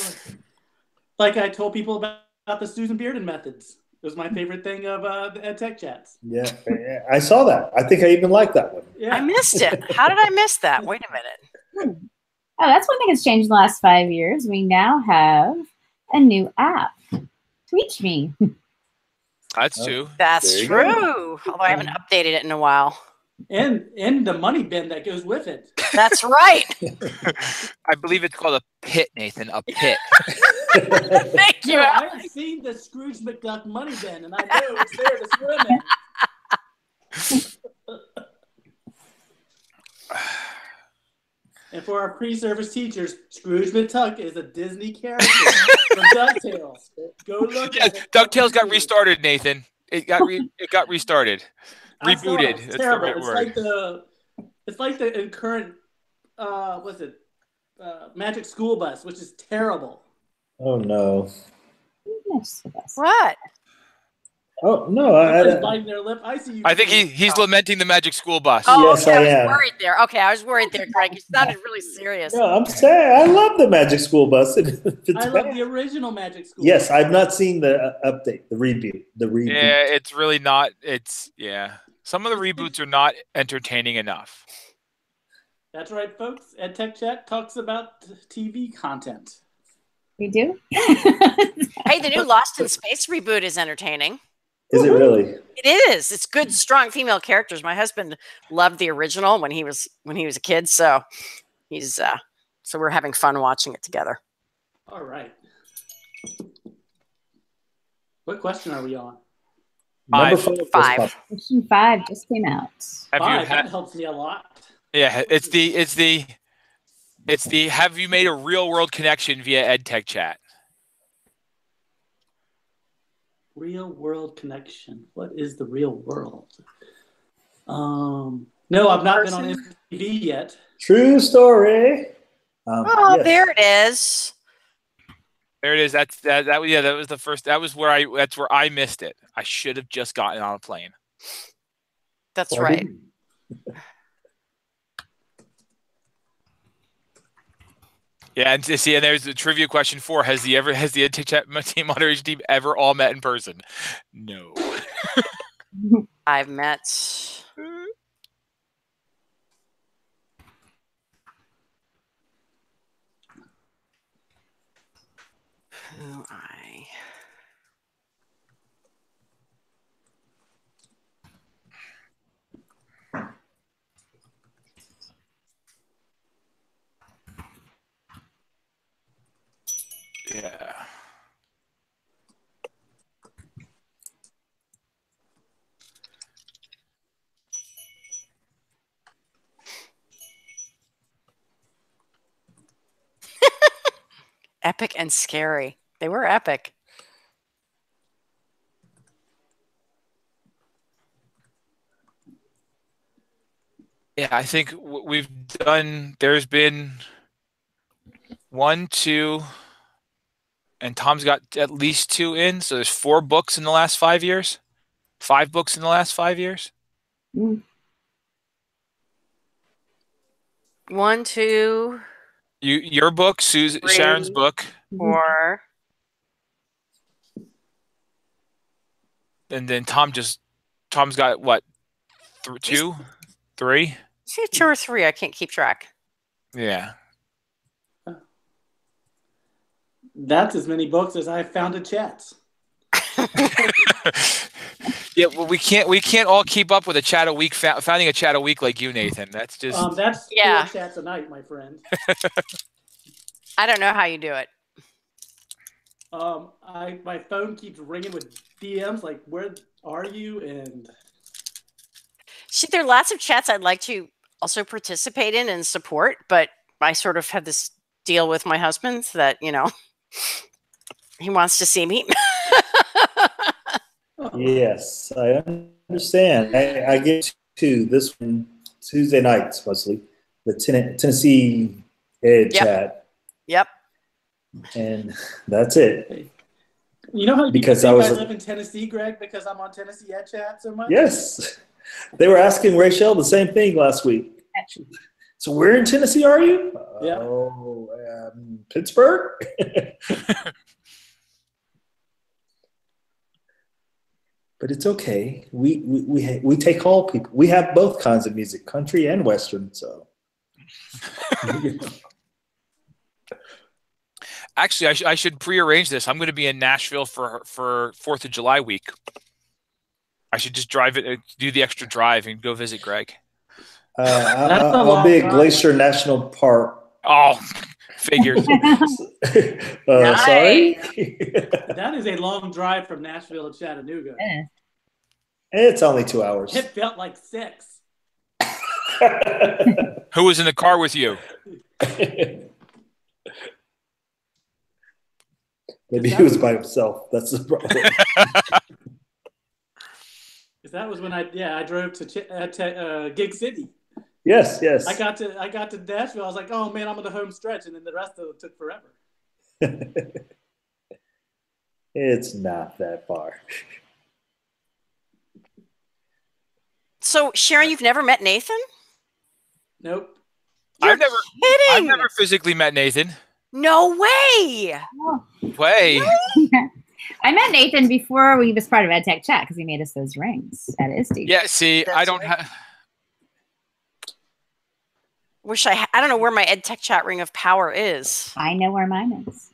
like I told people about the Susan Bearden methods. It was my favorite thing of the Edtechchats. Yeah, I saw that. I think I even liked that one. Yeah. I missed it. How did I miss that? Wait a minute. Oh, that's one thing that's changed in the last 5 years. We now have a new app. Tweet me. That's true. That's true. Although I haven't updated it in a while. And the money bin that goes with it. That's right. I believe it's called a pit, Nathan. A pit. Thank you. No, I've seen the Scrooge McDuck money bin, and I know it's there to swim in. for our pre-service teachers, Scrooge McDuck is a Disney character from DuckTales. Go look Yes, at it. DuckTales got restarted, Nathan. It got restarted. I saw it. Rebooted. It's That's terrible. the right word. It's like the current what's it? Magic School Bus, which is terrible. Oh no. What? Oh no. Somebody's biting their lip. I see you. I think he's lamenting the Magic School Bus. Oh, Yes, okay, I I was am. worried there. Okay, I was worried there, Greg. You sounded really serious. No, I'm saying I love the Magic School Bus. It's I love bad. the original Magic School. Yes, I've not seen the update, the reboot. Yeah, it's really not. Some of the reboots are not entertaining enough. That's right, folks. Edtechchat talks about TV content. We do? Hey, the new Lost in Space reboot is entertaining. Is it really? It is. It's good, strong female characters. My husband loved the original when he was a kid, so so we're having fun watching it together. All right. What question are we on? Number Five. Question 5 just came out. That helps me a lot. Yeah, it's the have you made a real world connection via Edtechchat? Real world connection. What is the real world? No, I've not been on MTV yet. True story. Yes. There it is. There it is. That was the first. That's where I missed it. I should have just gotten on a plane. That's Well, I right. didn't. Yeah, and there's the trivia question 4. Has the Edtechchat team moderation team ever all met in person? No. I've met. Who I. Yeah. Epic and scary. They were epic. Yeah, I think we've done. There's been 1, 2, and Tom's got at least 2 in. So there's 4 books in the last 5 years. 5 books in the last 5 years. 1, 2. Your book, Susan, 3, Sharon's book, 4. and then Tom's got what? 2, 3. See, 2 or 3. I can't keep track. Yeah. That's as many books as I've found in chats. Yeah, well, we can't all keep up with a chat a week, founding a chat a week like you, Nathan. That's just That's 4 chats a night, my friend. I don't know how you do it. My phone keeps ringing with DMs like, "Where are you?" And See, there are lots of chats I'd like to also participate in and support, but I sort of have this deal with my husband that he wants to see me. Yes, I understand. I get to this one Tuesday nights mostly, the Tennessee Edtechchat, Yep. and that's it. you know how Because I I was live in Tennessee, Greg, because I'm on Tennessee Edtechat so much. Yes, they were asking Rachel the same thing last week. So where in Tennessee are you? Yeah. Oh, Pittsburgh. But it's okay. We take all people. We have both kinds of music, country and western. So actually I should prearrange this. I'm going to be in Nashville for 4th of July week. I should just do the extra drive and go visit Greg. I'll be at Glacier National Park. Oh, figures. Sorry. That is a long drive from Nashville to Chattanooga. Yeah. It's only 2 hours. It felt like 6. Who was in the car with you? Maybe he was by himself. That's the problem. Because that was when I drove to Gig City. Yes, yes. I got to Nashville. I was like, oh man, I'm on the home stretch, and then the rest of it took forever. It's not that far. So, Sharon, you've never met Nathan? Nope. You're I've kidding. never physically met Nathan. No way. Way. I met Nathan before we was part of Edtechchat because he made us those rings at ISTE. Yeah, see, That's I don't right. have. Wish I don't know where my EdTechChat ring of power is. I know where mine is.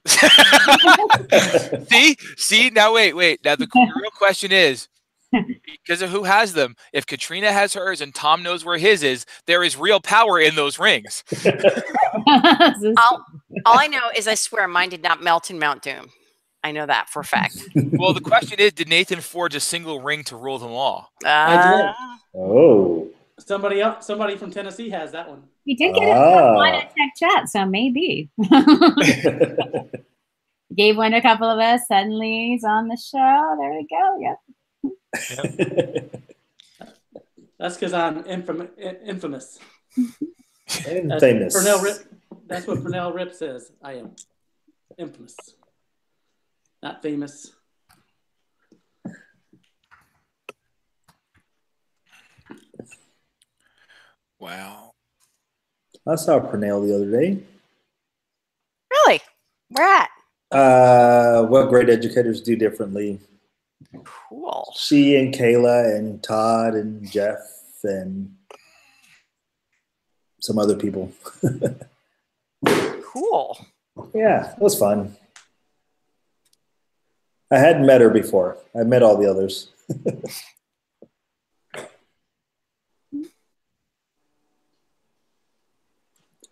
See. Now wait. Now the real question is, because of who has them. If Katrina has hers and Tom knows where his is, there is real power in those rings. All I know is I swear mine did not melt in Mount Doom. I know that for a fact. Well, the question is, did Nathan forge a single ring to rule them all? I did. Oh. Somebody from Tennessee has that one. He did get one at Edtechchat, so maybe. Gave one to a couple of us. Suddenly he's on the show. There we go. Yep. That's because I'm infamous. And That's famous. That's what Pernell Rip says. I am infamous, not famous. Wow. I saw Pernell the other day. Really? Where at? What great educators do differently. Cool. She and Kayla and Todd and Jeff and some other people. Cool. Yeah, it was fun. I hadn't met her before. I met all the others.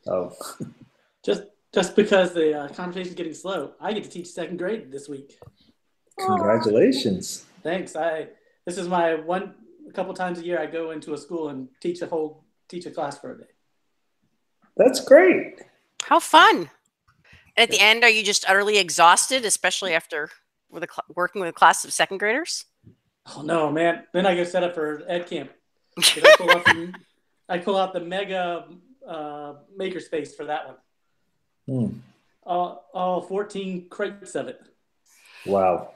Oh. Just because the conversation's getting slow, I get to teach second grade this week. Congratulations. Thanks. This is my a couple times a year I go into a school and teach a class for a day. That's great. How fun. And at the end, are you just utterly exhausted, especially after working with a class of second graders? Oh no, man. Then I go set up for Ed Camp. I pull out the mega makerspace for that one. All 14 crates of it. Wow.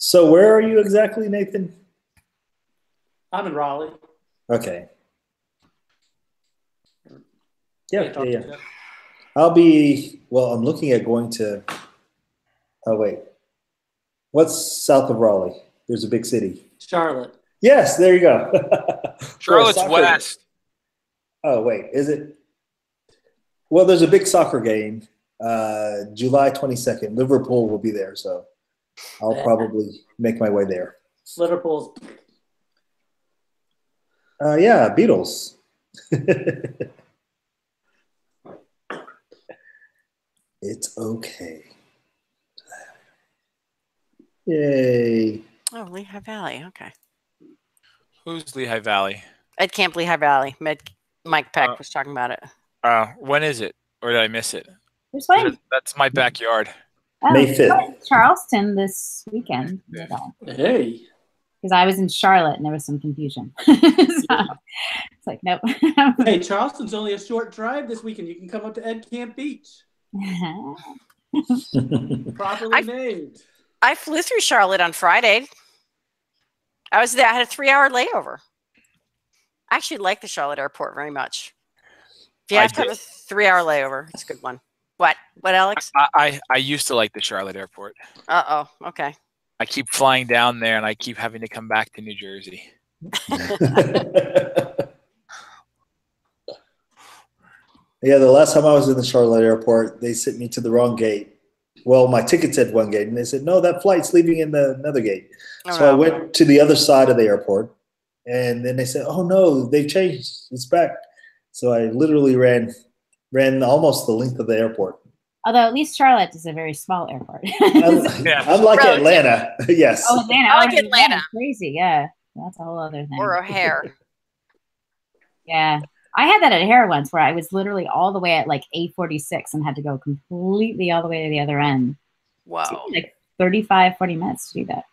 So where are you exactly, Nathan? I'm in Raleigh. Okay. Yeah. I'm looking at going to, wait. What's south of Raleigh? There's a big city. Charlotte. Yes, there you go. Charlotte's west. Oh, wait. Is it? Well, there's a big soccer game, July 22nd. Liverpool will be there, so I'll probably make my way there. Liverpool's. Yeah, Beatles. It's okay. Yay. Oh, Lehigh Valley. Okay. Who's Lehigh Valley? Ed Camp Lehigh Valley. Mike Peck was talking about it. When is it? Or did I miss it? That's my backyard. May 5th. Charleston this weekend. Hey. Because I was in Charlotte and there was some confusion. It's like, nope. Hey, Charleston's only a short drive this weekend. You can come up to Ed Camp Beach. Properly named. I flew through Charlotte on Friday. I was there. I had a 3-hour layover. I actually like the Charlotte airport very much. If you have to have a 3-hour layover, it's a good one. What, Alex? I used to like the Charlotte airport. Uh-oh. Okay. I keep flying down there and I keep having to come back to New Jersey. Yeah, the last time I was in the Charlotte airport, they sent me to the wrong gate. Well, my ticket said one gate, and they said, no, that flight's leaving in another gate. I went to the other side of the airport, and then they said, oh, no, they've changed. It's back. So I literally ran almost the length of the airport. Although at least Charlotte is a very small airport. Unlike Atlanta. Yes. Oh, Atlanta. I like Atlanta. Crazy, yeah. That's a whole other thing. Or O'Hare. Yeah. I had that at hair once where I was literally all the way at like 8:46 and had to go completely all the way to the other end. Wow. It took me like 35, 40 minutes to do that.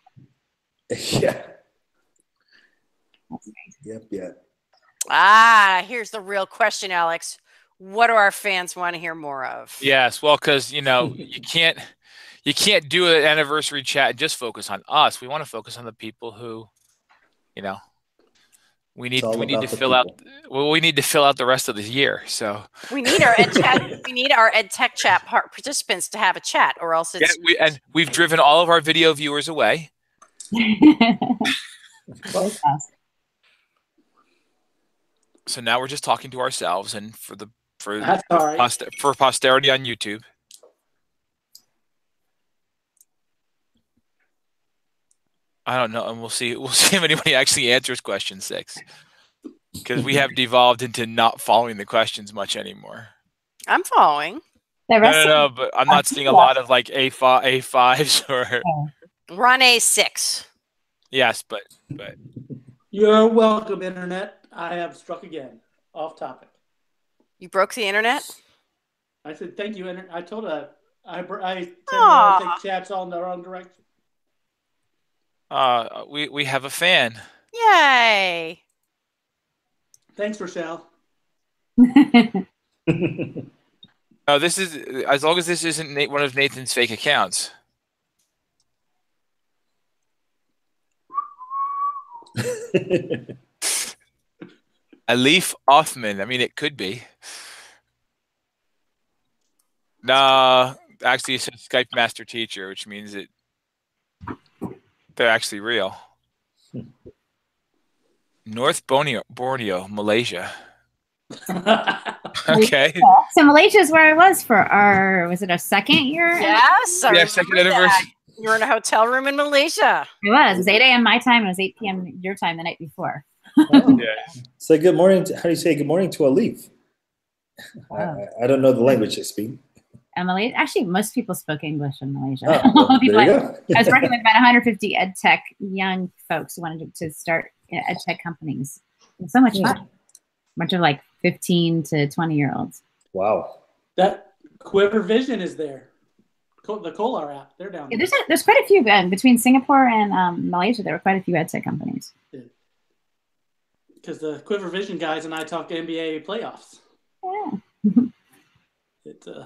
Yeah. That's amazing. Yep. Here's the real question, Alex. What do our fans want to hear more of? Yes, well, because you can't do an anniversary chat and just focus on us. We want to focus on the people who, we need to fill out. Well, we need to fill out the rest of the year. So we need our Edtechchat participants to have a chat, or else it's we've driven all of our video viewers away. So now we're just talking to ourselves, and for posterity on YouTube. I don't know, and we'll see if anybody actually answers question 6, because we have devolved into not following the questions much anymore. I'm following. No, but I'm not seeing a lot of like A5s or. We're on A6. Yes, but. You're welcome, Internet. I have struck again. Off topic. You broke the internet? I said thank you, Internet. I told her I tend to take chats all in the wrong direction. We have a fan. Yay! Thanks, Rochelle. No, this is as long as this isn't one of Nathan's fake accounts. Alif Othman. I mean, it could be. Nah, actually, it's a Skype master teacher, which means they're actually real. North Borneo, Malaysia. Okay. So Malaysia is where I was for was it our second year? Yes. Yeah, second anniversary. You were in a hotel room in Malaysia. It was 8 a.m. my time. It was 8 p.m. your time the night before. Oh. Yeah. So good morning. How do you say good morning to Alif? Wow. I don't know the language they speak. Malaysia, actually, most people spoke English in Malaysia. Oh, well, there you go. I was working with about 150 ed tech young folks who wanted to start ed tech companies. It was so much fun. A bunch of like 15 to 20-year-olds. Wow. That Quiver Vision is there. The Kolar app, they're down there. Yeah, there's quite a few between Singapore and Malaysia. There were quite a few ed tech companies. Because the Quiver Vision guys and I talk NBA playoffs. Yeah.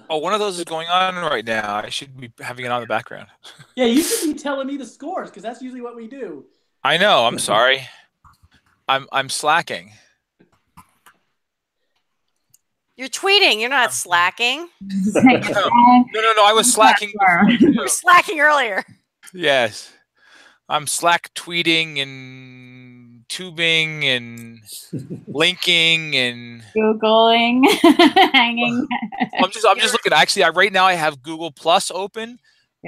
One of those is going on right now. I should be having it on the background. Yeah, you should be telling me the scores because that's usually what we do. I know. I'm sorry. I'm slacking. You're tweeting. You're not slacking. No. I was slacking. You were slacking earlier. Yes. I'm slack tweeting and tubing and linking and Googling, hanging. I'm just looking. Actually, right now I have Google Plus open,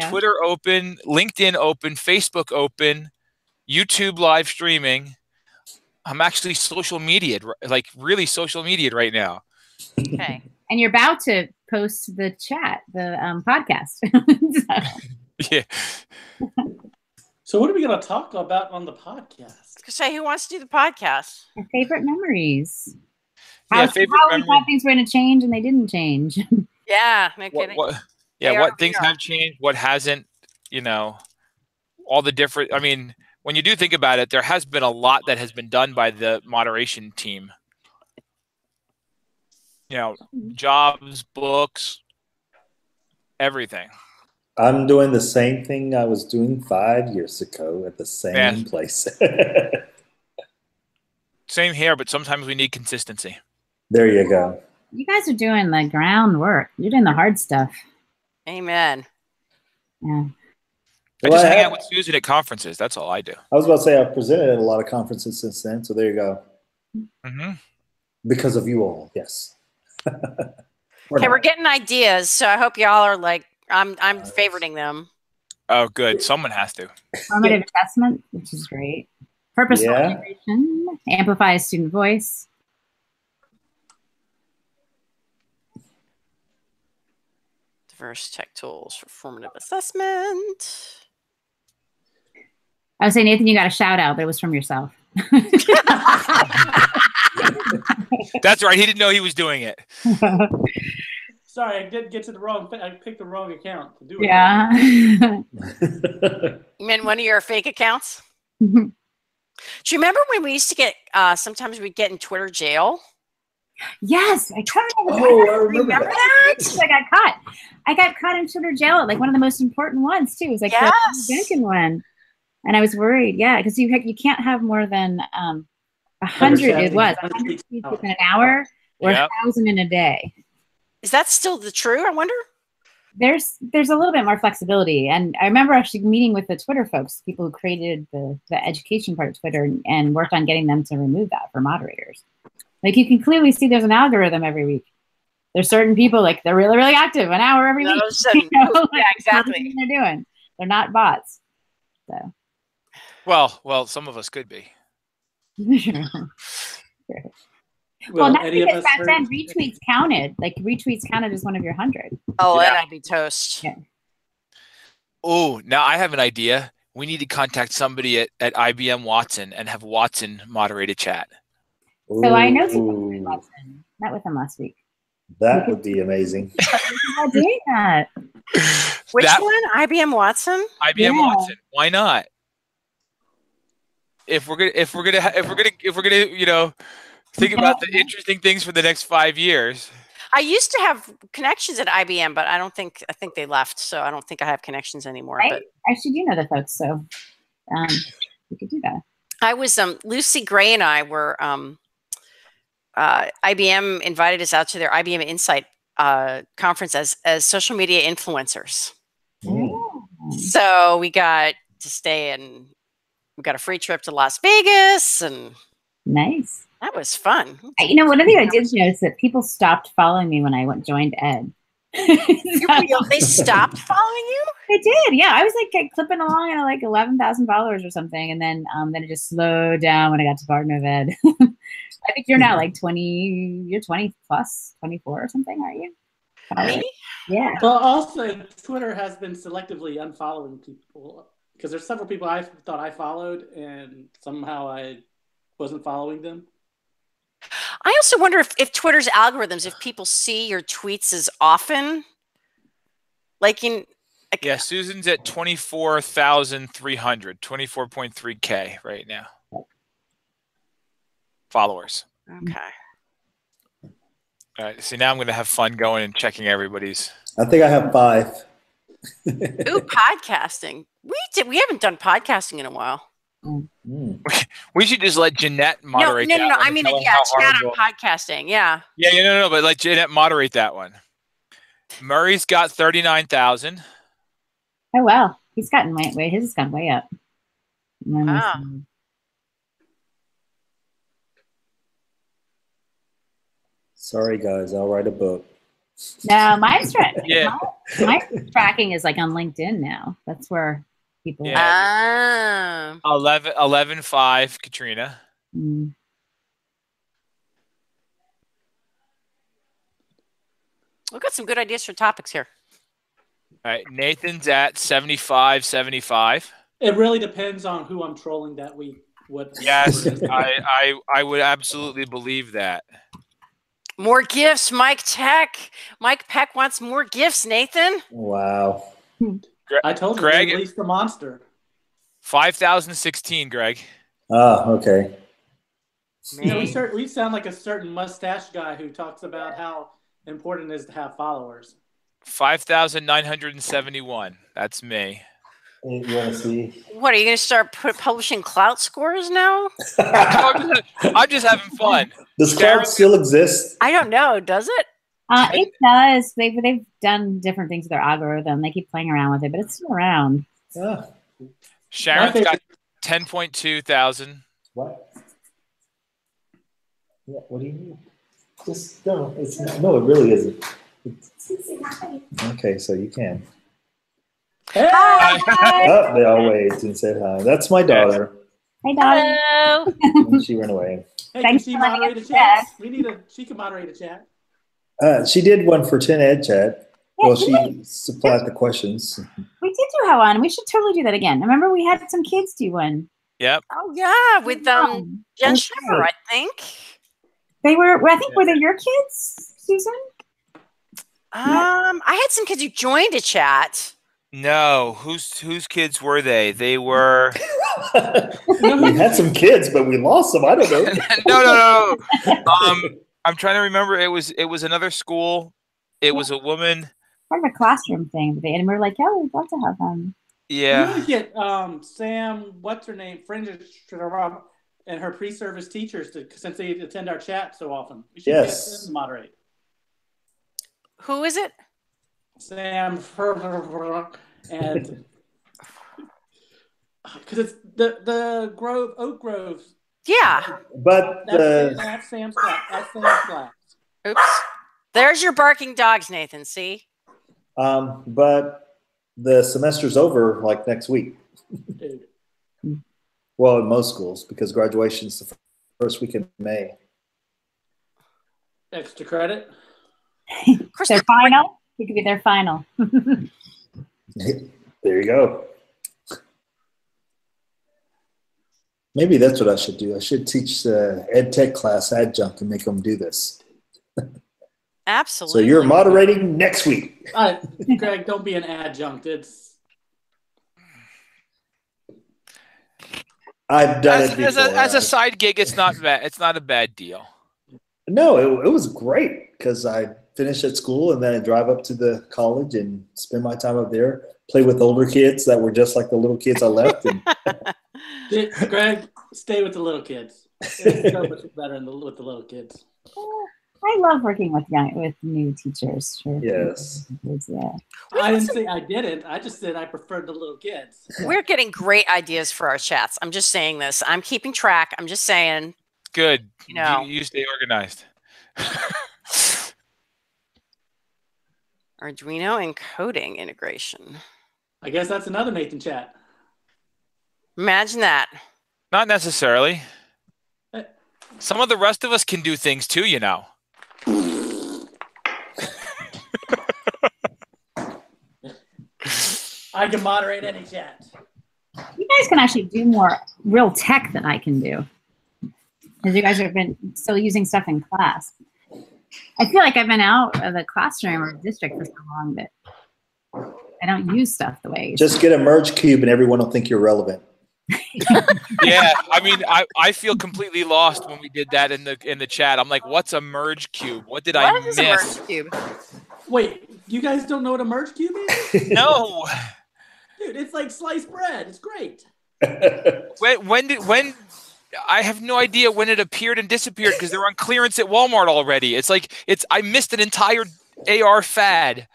Twitter open, LinkedIn open, Facebook open, YouTube live streaming. I'm actually social media, like really social media right now. Okay. And you're about to post the chat, the podcast. Yeah. So what are we going to talk about on the podcast? Say, who wants to do the podcast? Our favorite memories. Yeah, how we thought things were going to change and they didn't change. Yeah, no kidding. What things have changed, what hasn't, all the different, I mean, when you do think about it, there has been a lot that has been done by the moderation team. Jobs, books, everything. I'm doing the same thing I was doing 5 years ago at the same place. Same here, but sometimes we need consistency. There you go. You guys are doing the groundwork. You're doing the hard stuff. Amen. Yeah. I just hang out with Susan at conferences. That's all I do. I was about to say I've presented at a lot of conferences since then, so there you go. Mm-hmm. Because of you all, yes. Okay, we're getting ideas, so I hope y'all are like, I'm favoriting them. Oh, good. Someone has to. Formative assessment, which is great. Purposeful integration, amplifies student voice. Diverse tech tools for formative assessment. I would say, Nathan, you got a shout out, but it was from yourself. That's right. He didn't know he was doing it. Sorry, I did get to the wrong. I picked the wrong account to do it. Yeah. You mean one of your fake accounts? Mhm. Do you remember when we used to get, sometimes we'd get in Twitter jail? Yes, I can't remember. Oh, I remember that. that. I got caught in Twitter jail, like one of the most important ones too. It was like Yes. the Duncan one, and I was worried. Yeah, because you can't have more than 100. It was 100 tweets within an hour or Yep. 1,000 in a day. Is that still the true? I wonder. There's a little bit more flexibility, and I remember actually meeting with the Twitter folks, people who created the education part of Twitter, and worked on getting them to remove that for moderators. Like you can clearly see there's an algorithm every week. There's certain people like they're really, really active, an hour every week. Yeah, Like, exactly. everything they're doing. They're not bots. So Well, some of us could be. well, not any of because us back then heard- retweets counted. Like retweets counted as one of your 100. Oh, Yeah. and I'd be toast. Yeah. Oh, now I have an idea. We need to contact somebody at IBM Watson and have Watson moderate a chat. So I know people Ooh, who Watson. Met with him last week. that would be amazing. I'm doing that. Which That- one? IBM Watson? IBM Yeah. Watson. Why not? If we're gonna, you know, think about the interesting things for the next 5 years. I used to have connections at IBM, but I think they left, so I don't think I have connections anymore. Right? But Actually, you know the folks, so we could do that. I was Lucy Gray and I were IBM invited us out to their IBM Insight conference as social media influencers. Mm. So we got to stay and we got a free trip to Las Vegas, and Nice. that was fun. You know, one of the things I did notice that people stopped following me when I joined Ed. They stopped following you? They did, yeah. I was like clipping along at like 11,000 followers or something, and then it just slowed down when I got to Partner of Ed. I think you're now like 20. You're 20 plus, 24 or something, aren't you? Me? Yeah. Well, also Twitter has been selectively unfollowing people because there's several people I thought I followed and somehow I wasn't following them. I also wonder if Twitter's algorithms, if people see your tweets as often, like Yeah, Susan's at 24,300, 24.3K right now. Followers. Okay. All right. See, now I'm going to have fun going and checking everybody's. I think I have 5. Ooh, podcasting. We haven't done podcasting in a while. Mm. We should just let Jeanette moderate No. that one I and mean, tell her yeah, how chat on horrible- podcasting. Yeah. Yeah, no, but let Jeanette moderate that one. Murray's got 39,000. Oh wow, he's gotten way. His has gone way up. And then Ah. there's, Sorry, guys. I'll write a book. No, mine's Yeah. my tracking is like on LinkedIn now. That's where people. Yeah. Ah. 11.5, Katrina. Mm. We've got some good ideas for topics here. All right, Nathan's at 75. It really depends on who I'm trolling that week. What? Yes, I would absolutely believe that. More gifts, Mike Tech. Mike Peck wants more gifts, Nathan. Wow. I told you, Greg? they released the monster. 5,016, Greg. Ah, okay. You know, we sound like a certain mustache guy who talks about how important it is to have followers. 5,971. That's me. You want to see? What, are you going to start publishing clout scores now? I'm just having fun. Does cloud still exist? I don't know. Does it? It does. They've done different things with their algorithm. They keep playing around with it, but it's still around. Ah, Sharon's got 10.2 thousand. what? Yeah, what do you mean? Just no. It's not, no, it really isn't. Okay, so you can. Oh, they all waved and said hi. That's my daughter. Hey, dog. Hello. And she ran away. Hey, Thanks can she for letting moderate a us chat? chat. She can moderate a chat. She did one for 10 Edtechchat. Yeah, Well, she she supplied the questions. We did do have one. We should totally do that again. Remember, we had some kids do one. Yep. Oh, yeah, with Jen Okay. Sheffer, I think. They were. I think were they your kids, Susan? I had some kids who joined a chat. No, whose kids were they? They were. We had some kids, but we lost them. I don't know. No. I'm trying to remember. It was another school. It was a woman. Part of a classroom thing, and we were like, "Yeah, we'd love to have them." Yeah. You really get Sam, what's her name, and her pre-service teachers since they attend our chat so often. We should get them to moderate. Who is it? Sam and because it's the Oak Grove. Yeah. But that's Sam's class. That's Sam's class. Oops. There's your barking dogs, Nathan. See? but the semester's over like next week. Dude. Well, in most schools, because graduation's the first week in May. Extra credit. Of course, Their final. It could be their final. There you go. Maybe that's what I should do. I should teach the ed tech class adjunct and make them do this. Absolutely. So you're moderating next week. Greg, don't be an adjunct. I've done it As before. a side gig, it's not bad. It's not a bad deal. No, it was great because I finish at school and then I drive up to the college and spend my time up there, play with older kids that were just like the little kids I left. And Greg, stay with the little kids. It's so much better with the little kids. I love working with new teachers. Sure. yes. Yeah. I didn't say I didn't. I just said I preferred the little kids. We're getting great ideas for our chats. I'm just saying this. I'm keeping track. I'm just saying. Good. You know. You stay organized. Arduino and coding integration. I guess that's another Nathan chat. Imagine that. Not necessarily. Some of the rest of us can do things too, you know. I can moderate any chat. You guys can actually do more real tech than I can do. Because you guys have been still using stuff in class. I feel like I've been out of the classroom or district for so long that I don't use stuff the way. Just get a merge cube and everyone will think you're relevant. Yeah, I mean, I feel completely lost when we did that in the chat. I'm like, what's a merge cube? What did I miss? What is a merge cube? Wait, you guys don't know what a merge cube is? No. Dude, it's like sliced bread. It's great. When I have no idea when it appeared and disappeared because they're on clearance at Walmart already. It's like I missed an entire AR fad.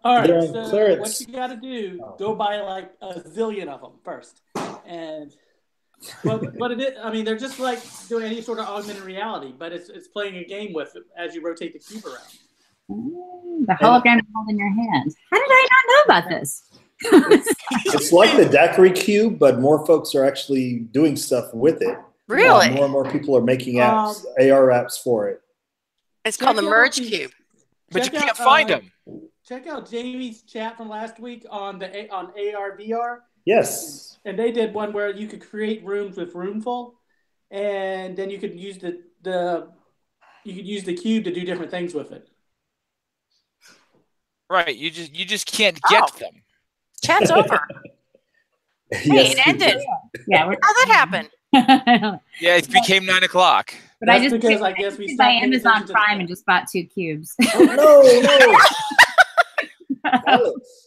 All right, They're on so clearance. what you got to do, go buy like a zillion of them first. And but it is, I mean, they're just like doing any sort of augmented reality, but it's playing a game with it as you rotate the cube around. The hologram is held in your hand. How did I not know about this? It's like the daiquiri cube, but more folks are actually doing stuff with it. Really? More and more people are making apps, AR apps for it. It's called the merge cube. But you can't find them. Check out Jamie's chat from last week on AR VR. Yes. And they did one where you could create rooms with Roomful, and then you could use the cube to do different things with it. Right. You just can't get them. Chat's over. Hey, it ended. Yeah. How'd that happen? Yeah, it became 9 o'clock. But That's I just because I guess we by stopped paying Amazon attention to Prime the- and just bought 2 cubes. No. Alex,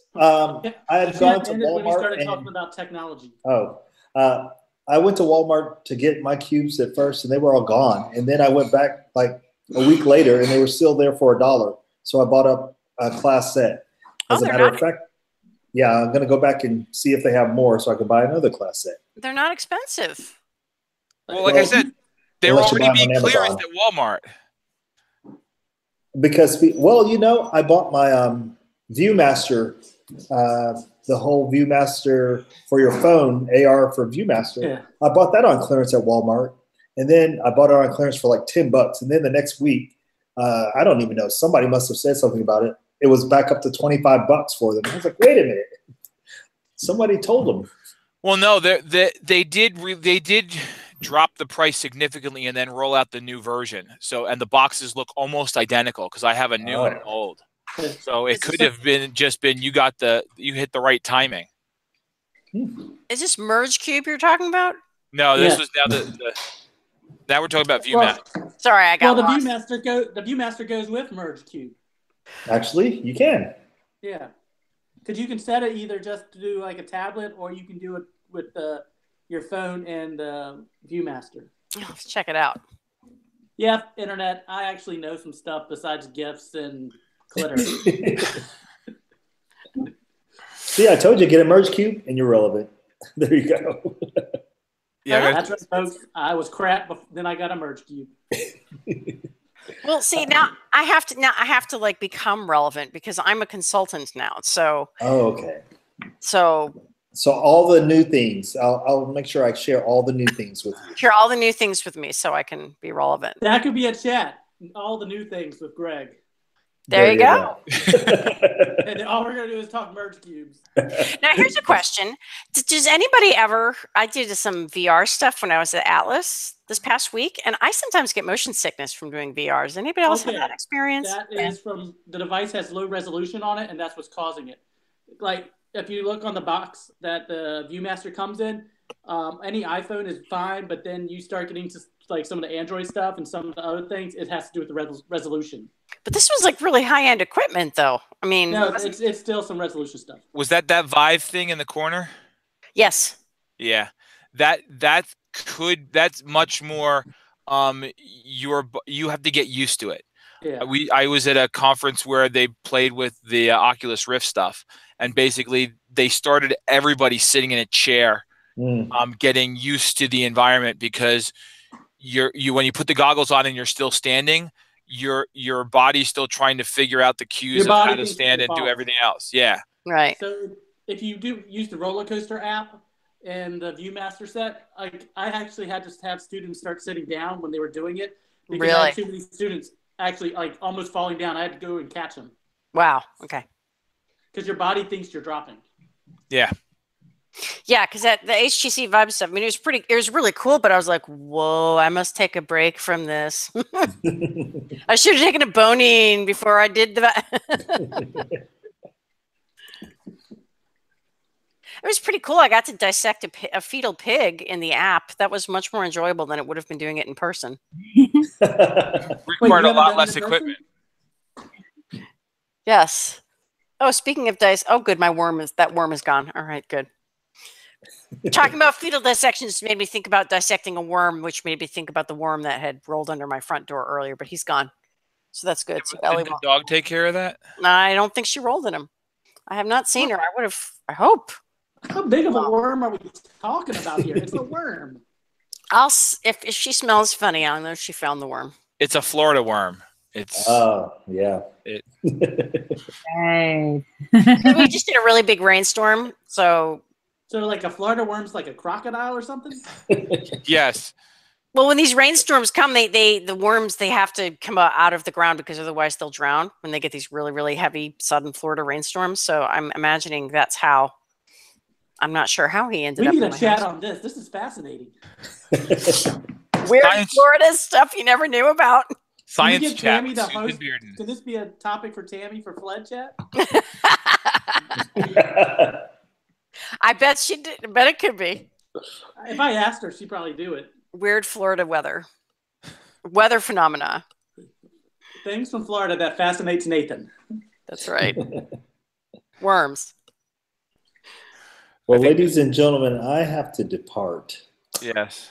I had gone to ended when we Walmart. started talking about technology. I went to Walmart to get my cubes at first, and they were all gone. And then I went back like a week later, and they were still there for $1. So I bought up a class set. As a they're matter not- of fact, yeah, I'm going to go back and see if they have more so I can buy another class set. They're not expensive. Well, like I said, they were unless you already buy them being on clearanced Amazon. at Walmart. Because, I bought my ViewMaster, the whole ViewMaster for your phone, AR for ViewMaster. Yeah. I bought that on clearance at Walmart, and then I bought it on clearance for like $10. And then the next week, I don't even know, somebody must have said something about it. It was back up to $25 for them. I was like, wait a minute, somebody told them. Well, no, they did drop the price significantly and then roll out the new version. So, and the boxes look almost identical because I have a new and an old. So it could have been you hit the right timing. Is this Merge Cube you're talking about? No, this was now now we're talking about ViewMaster. Well, sorry, I got lost. The ViewMaster goes with Merge Cube. Actually, you can. Yeah, because you can set it either just to do like a tablet, or you can do it with your phone and ViewMaster. Let's check it out. Yeah, internet. I actually know some stuff besides GIFs and glitter. See, I told you, get a Merge Cube, and you're relevant. There you go. Yeah, that's right, folks. I was crap, then I got a Merge Cube. Well, see, now I have to like become relevant because I'm a consultant now. So. Oh, okay. So all the new things, I'll make sure I share all the new things with you. Share all the new things with me so I can be relevant. That could be a chat. All the new things with Greg. There you go. And all we're going to do is talk Merge Cubes. Now, here's a question. Does anybody ever, I did some VR stuff when I was at Atlas this past week, and I sometimes get motion sickness from doing VR. Does anybody else have that experience? That is from the device has low resolution on it, and that's what's causing it. Like, if you look on the box that the ViewMaster comes in, any iPhone is fine, but then you start getting to like some of the Android stuff and some of the other things, it has to do with the resolution. But this was like really high-end equipment, though. I mean, no, it's still some resolution stuff. Was that Vive thing in the corner? Yes. Yeah, that's much more. You have to get used to it. Yeah. I was at a conference where they played with the Oculus Rift stuff, and basically they started everybody sitting in a chair, getting used to the environment because when you put the goggles on and you're still standing, your body's still trying to figure out the cues of how to stand and do everything else. Yeah. Right. So if you do use the roller coaster app and the ViewMaster set, I actually had to have students start sitting down when they were doing it because I had too many students actually like almost falling down. I had to go and catch them. Wow. Okay. Because your body thinks you're dropping. Yeah. Yeah, because the HTC Vive stuff, I mean, it was really cool, but I was like, whoa, I must take a break from this. I should have taken a boning before I did that. It was pretty cool. I got to dissect a fetal pig in the app. That was much more enjoyable than it would have been doing it in person. Required a lot less equipment. Yes. Oh, speaking of dice, oh, good. That worm is gone. All right, good. Talking about fetal dissections made me think about dissecting a worm, which made me think about the worm that had rolled under my front door earlier, but he's gone. So that's good. So did the dog take care of that? I don't think she rolled in him. I have not seen her. I hope. How big of a worm are we talking about here? It's a worm. If she smells funny, I'll know she found the worm. It's a Florida worm. It's yeah. Right. We just did a really big rainstorm, so like a Florida worm's like a crocodile or something? Yes. Well, when these rainstorms come, the worms have to come out of the ground because otherwise they'll drown when they get these really, really heavy sudden Florida rainstorms. So I'm imagining that's how. I'm not sure how he ended up. We need a chat on this. This is fascinating. Weird Florida stuff you never knew about. Science chat. Can this be a topic for Tammy for Fled Chat? I bet she did. I bet it could be. If I asked her, she'd probably do it. Weird Florida weather phenomena. Things from Florida that fascinates Nathan. That's right. Worms. Well, ladies and gentlemen, I have to depart. Yes.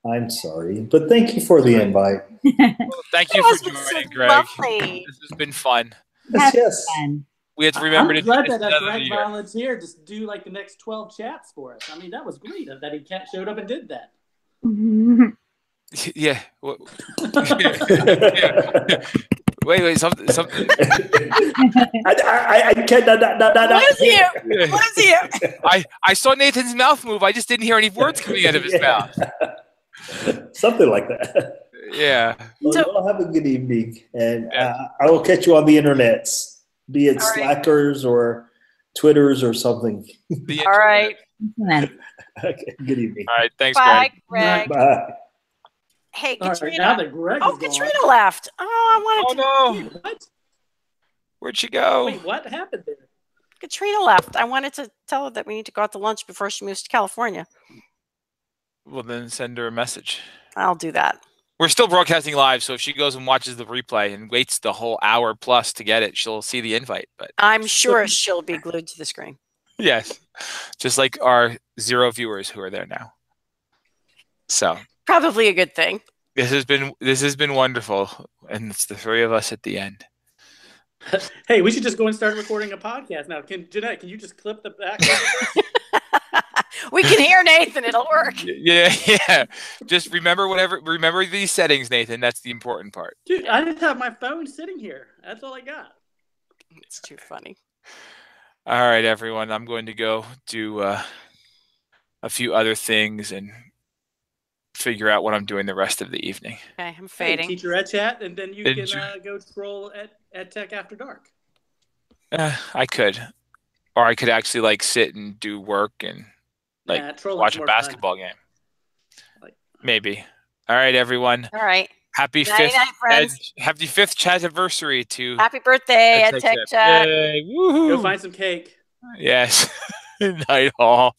I'm sorry, but thank you for the invite. Well, thank you for joining, Greg. Lovely. This has been fun. Yes. Fun. We have to remember I'm to glad do this that another Greg year. volunteered to do like the next 12 chats for us. I mean, that was great that he showed up and did that. Yeah. Wait. Something. I can't. What is he? I saw Nathan's mouth move. I just didn't hear any words coming out of his mouth. Something like that. Yeah. Well, you all have a good evening, and I will catch you on the internets, be it Slackers or Twitters or something. All right. Okay. Good evening. All right. Thanks, Bye, Greg. Greg. Bye. Hey, All right, Katrina. now that Greg Oh, is gone. Katrina left. Oh, I wanted to. Oh, no. Wait, what? Where'd she go? Wait, what happened there? Katrina left. I wanted to tell her that we need to go out to lunch before she moves to California. Well, then send her a message. I'll do that. We're still broadcasting live, so if she goes and watches the replay and waits the whole hour plus to get it, she'll see the invite. But I'm sure she'll be glued to the screen. yes, just like our 0 viewers who are there now. So Probably a good thing. this has been wonderful, and it's the 3 of us at the end. Hey, we should just go and start recording a podcast now. Jeanette, can you just clip the back? We can hear Nathan. It'll work. Yeah. Just remember these settings, Nathan. That's the important part. Dude, I just have my phone sitting here. That's all I got. It's too funny. All right, everyone. I'm going to go do a few other things and figure out what I'm doing the rest of the evening. Okay, I'm Hey, fading. teacher Edtechat, and then you Enjoy. can go scroll at Tech After Dark. I could, or I could actually like sit and do work and Trolling's watch a more basketball game. Like- Maybe. All right, everyone. All right. Happy Night, friends. happy 5th Chativersary to Happy birthday, Edtechchat. Edtechchat. Yay, woohoo. Go find some cake. Yes. Night all.